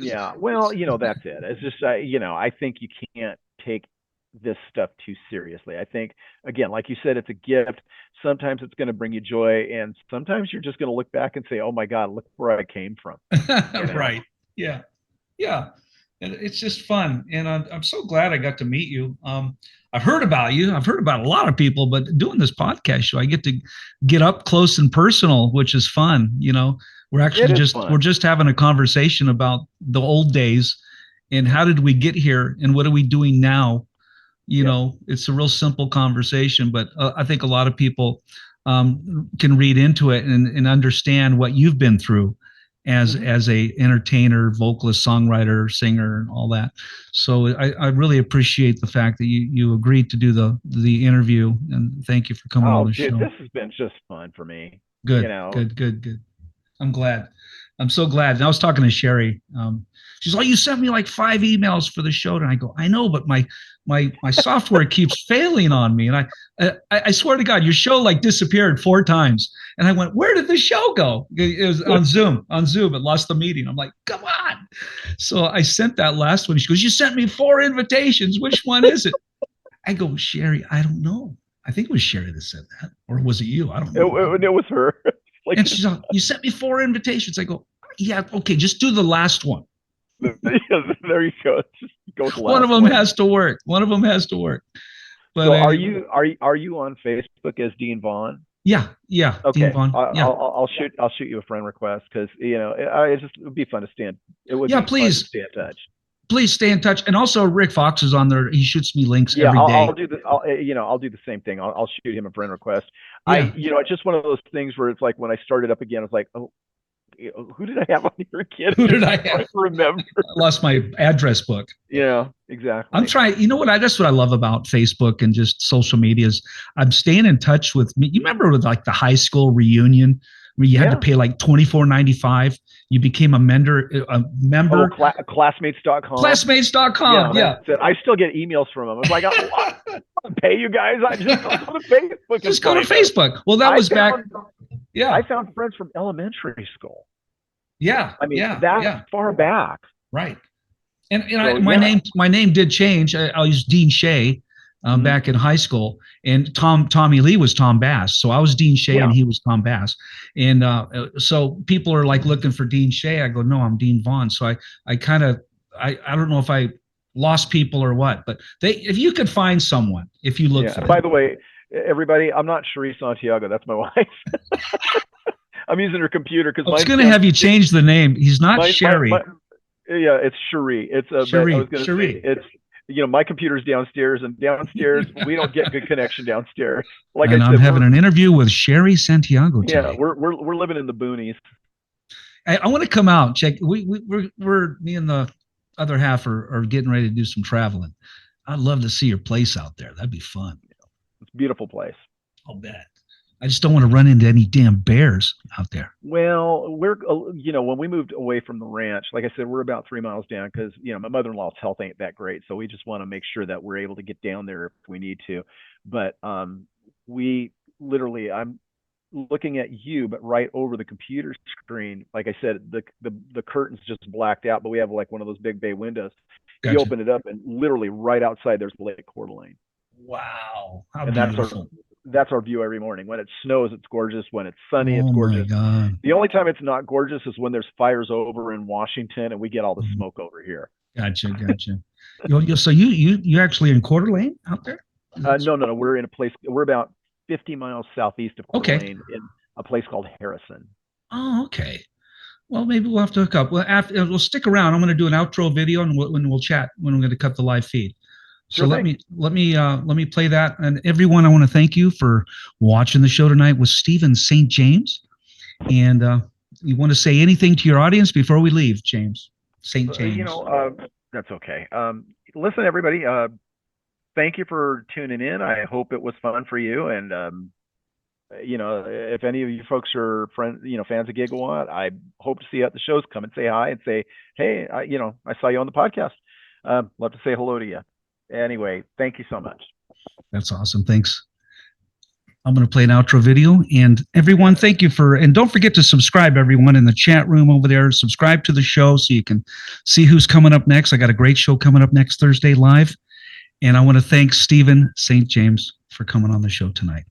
Yeah, well, that's it. It's just I think you can't take this stuff too seriously. I think, again, like you said, it's a gift. Sometimes it's going to bring you joy, and sometimes you're just going to look back and say, oh my God, look where I came from. Right. Yeah. And it's just fun, and I'm so glad I got to meet you. I've heard about you. I've heard about a lot of people, but doing this podcast show, I get to get up close and personal, which is fun. We're actually just having a conversation about the old days and how did we get here and what are we doing now. It's a real simple conversation, but I think a lot of people can read into it and understand what you've been through as a entertainer, vocalist, songwriter, singer, and all that. So I really appreciate the fact that you agreed to do the interview, and thank you for coming on the show. This has been just fun for me. Good, good. I'm glad. I'm so glad. And I was talking to Sherry. She's like, you sent me like 5 emails for the show. And I go, I know, but my software keeps failing on me. And I swear to God, your show like disappeared 4 times. And I went, where did the show go? It was on Zoom. It lost the meeting. I'm like, come on. So I sent that last one. She goes, you sent me 4 invitations. Which one is it? I go, Sherry, I don't know. I think it was Sherry that said that. Or was it you? I don't know. It was her. And she's like, you sent me 4 invitations. I go, yeah, okay, just do the last one. There you go. Just go with the last one of them has to work. But so are you on Facebook as Dean Vaughn? Yeah. Okay. Dean Vaughn. I'll shoot you a friend request, because it would be fun to stay in. It would. Yeah, please stay in touch. Please stay in touch. And also Rick Fox is on there. He shoots me links every day. I'll do the same thing. I'll shoot him a friend request. Yeah. It's just one of those things where it's like when I started up again, I was like, oh, who did I have on here again? Who did I have? I remember. I lost my address book. Yeah, exactly. I'm trying. That's what I love about Facebook and just social media is I'm staying in touch with me. You remember with like the high school reunion where you had to pay like $24.95. You became a member. Classmates.com. Classmates.com. Yeah. I still get emails from them. I was like, I want to pay you guys. I just go to Facebook. Just go to Facebook. Well, that was back. Yeah. I found friends from elementary school. Yeah. I mean, that far back. Right. And my name did change. I was Dean Shea back in high school, and Tommy Lee was Tom Bass. So I was Dean Shea and he was Tom Bass. And so people are like looking for Dean Shea. I go, no, I'm Dean Vaughn. So I don't know if I lost people or what, but if you could find someone, if you look for them. By the way, everybody, I'm not Cherie Santiago. That's my wife. I'm using her computer because I was going to have you change the name. He's not Sherry. It's Cherie. It's Cherie. It's my computer's downstairs, and downstairs we don't get good connection downstairs. And I'm having an interview with Sherry Santiago today. Yeah, we're living in the boonies. I want to come out. Check. We're me and the other half are getting ready to do some traveling. I'd love to see your place out there. That'd be fun. It's a beautiful place. I'll bet. I just don't want to run into any damn bears out there. Well, we're, when we moved away from the ranch, like I said, we're about 3 miles down because, my mother-in-law's health ain't that great. So we just want to make sure that we're able to get down there if we need to. But I'm looking at you, but right over the computer screen, like I said, the curtains just blacked out, but we have like one of those big bay windows. Gotcha. You open it up and literally right outside there's Lake Coeur d'Alene. Wow. How beautiful. That's our view every morning. When it snows, it's gorgeous. When it's sunny, it's gorgeous. My God. The only time it's not gorgeous is when there's fires over in Washington and we get all the smoke over here. Gotcha. So you actually in Coeur d'Alene out there? No. We're in a place. We're about 50 miles southeast of Coeur d'Alene in a place called Harrison. Oh, okay. Well, maybe we'll have to hook up. Well, we'll stick around. I'm going to do an outro video, and we'll chat when we're going to cut the live feed. So Sure let me play that. And everyone, I want to thank you for watching the show tonight with Steven St. James. And you want to say anything to your audience before we leave, James? St. James. That's okay. Listen, everybody. Thank you for tuning in. I hope it was fun for you. And if any of you folks are fans of Gigawatt, I hope to see you at the shows. Come and say hi and say, hey, I saw you on the podcast. Love to say hello to you. Anyway, thank you so much. That's awesome. Thanks. I'm going to play an outro video, and everyone, thank you and don't forget to subscribe, everyone in the chat room over there. Subscribe to the show so you can see who's coming up next. I got a great show coming up next Thursday live. And I want to thank Steven St. James for coming on the show tonight.